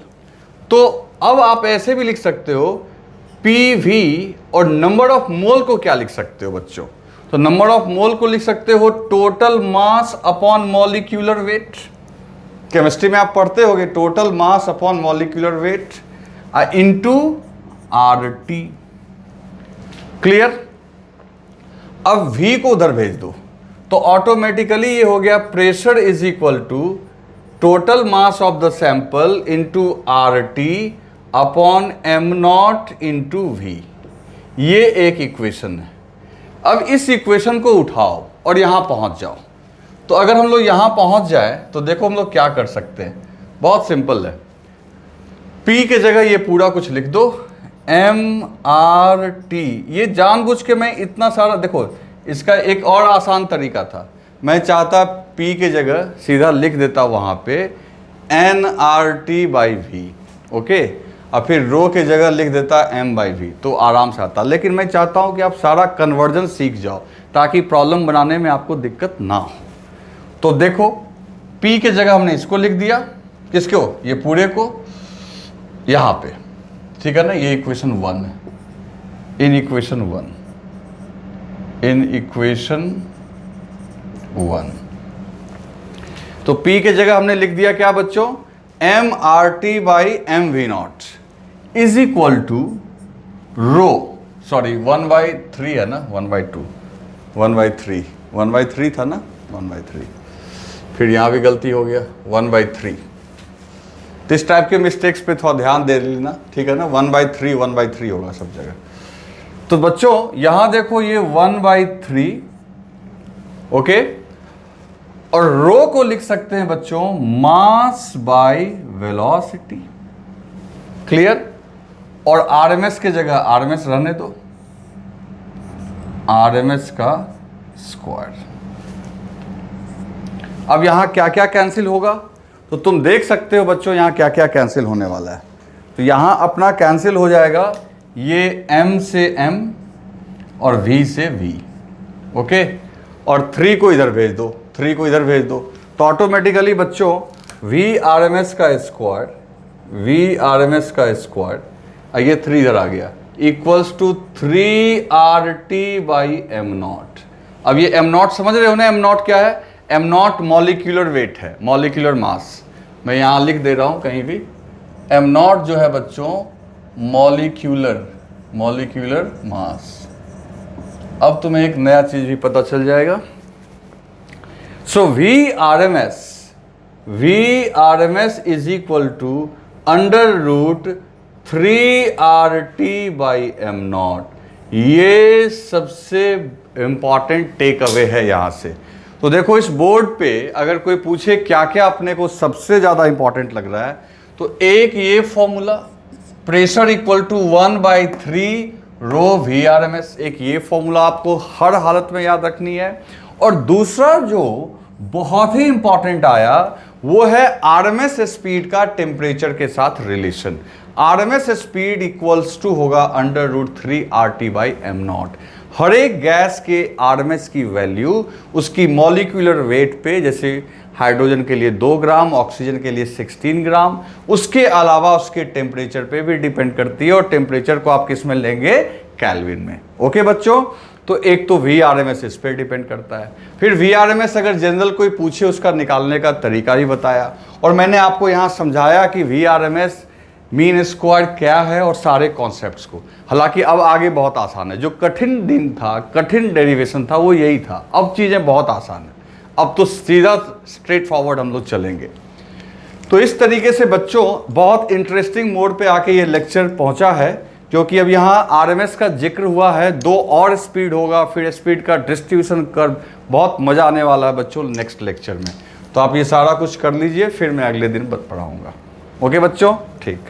तो अब आप ऐसे भी लिख सकते हो PV और नंबर ऑफ मोल को क्या लिख सकते हो बच्चों? तो नंबर ऑफ मोल को लिख सकते हो total mass upon molecular weight. Chemistry में आप पढ़ते होगे total mass upon molecular weight into RT। Clear? अब V को उधर भेज दो तो ऑटोमेटिकली ये हो गया pressure is equal to total mass of the sample into RT upon m0 into V। ये एक इक्वेशन है। अब इस इक्वेशन को उठाओ और यहां पहुंच जाओ। तो अगर हम लोग यहां पहुंच जाए तो देखो हम लोग क्या कर सकते हैं, बहुत सिंपल है। P के जगह ये पूरा कुछ लिख दो MRT। ये जानबूझ के मैं इतना सारा, देखो इसका एक और आसान तरीका था, मैं चाहता P के जगह सीधा लिख देता वहाँ पे nRT/V, ओके, और फिर रो के जगह लिख देता m/v, तो आराम से आता। लेकिन मैं चाहता हूँ कि आप सारा कन्वर्जन सीख जाओ ताकि प्रॉब्लम बनाने में आपको दिक्कत ना हो। तो देखो P के जगह हमने इसको लिख दिया, किसको? ये पूरे को यहाँ पे, ठीक है ना। ये इक्वेशन 1 है। इन इक्वेशन 1 तो P के जगह हमने लिख दिया क्या बच्चों? mRT/mV0 is equal to rho, sorry 1/3 है ना, 1/2, 1/3, 1/3 था ना, 1/3, फिर यहां भी गलती हो गया 1/3। तो इस टाइप के मिस्टेक्स पे थोड़ा ध्यान दे लेना, ठीक है ना। 1/3 1/3 होगा सब जगह। तो बच्चों यहां देखो ये 1/3, ओके, और रो को लिख सकते हैं बच्चों मास बाय वेलोसिटी। क्लियर? और RMS के जगह RMS रहने दो, RMS का स्क्वायर। अब यहां क्या क्या कैंसिल होगा तो तुम देख सकते हो बच्चों यहां क्या क्या कैंसिल होने वाला है। तो यहां अपना कैंसिल हो जाएगा ये M से M और V से V, ओके, और 3 को इधर भेज दो, 3 को इधर भेज दो, तो ऑटोमेटिकली बच्चों VRMS का स्क्वायर, VRMS का स्क्वायर, ये 3 इधर आ गया, इक्वल्स टू 3RT/m0। अब ये m0 समझ रहे हो ना, m0 क्या है? m0 मॉलिक्यूलर वेट है, मॉलिक्यूलर मास। मैं यहाँ लिख दे रहा हूँ कहीं भी, m0 जो है बच्चों मॉलिक्यूलर मास। अब तुम्हें एक नया चीज भी पता चल जाएगा। So VRMS is equal to √3RT/m0। ये सबसे इंपॉर्टेंट टेक अवे है यहां से। तो देखो इस बोर्ड पे अगर कोई पूछे क्या क्या अपने को सबसे ज्यादा इंपॉर्टेंट लग रहा है, तो एक ये formula pressure equal to 1/3 rho VRMS, एक ये फॉर्मूला आपको हर हालत में याद रखनी है। और दूसरा जो बहुत ही इंपॉर्टेंट आया वो है RMS स्पीड का टेम्परेचर के साथ relation. RMS speed equals to होगा √3RT/m0। हर एक गैस के RMS की वैल्यू उसकी मॉलिक्यूलर वेट पे, जैसे हाइड्रोजन के लिए 2 ग्राम, ऑक्सीजन के लिए 16 ग्राम, उसके अलावा उसके टेम्परेचर पे भी डिपेंड करती है। और टेम्परेचर को आप किस में लेंगे? केल्विन में। ओके बच्चों, तो एक तो VRMS इस पर डिपेंड करता है। फिर VRMS अगर जनरल कोई पूछे उसका निकालने का तरीका भी बताया, और मैंने आपको यहाँ समझाया कि VRMS मीन स्क्वायर क्या है और सारे कॉन्सेप्ट्स को। हालांकि अब आगे बहुत आसान है, जो कठिन दिन था, कठिन डेरिवेशन था, वो यही था। अब चीज़ें बहुत आसान है, अब तो सीधा स्ट्रेट फॉरवर्ड हम लोग चलेंगे। तो इस तरीके से बच्चों बहुत इंटरेस्टिंग मोड पे आके ये लेक्चर पहुंचा है, क्योंकि अब यहाँ RMS का जिक्र हुआ है, 2 और स्पीड होगा, फिर स्पीड का डिस्ट्रीब्यूशन कर्व, बहुत मज़ा आने वाला है बच्चों नेक्स्ट लेक्चर में। तो आप ये सारा कुछ कर लीजिए, फिर मैं अगले दिन पढ़ाऊँगा। ओके बच्चों, ठीक।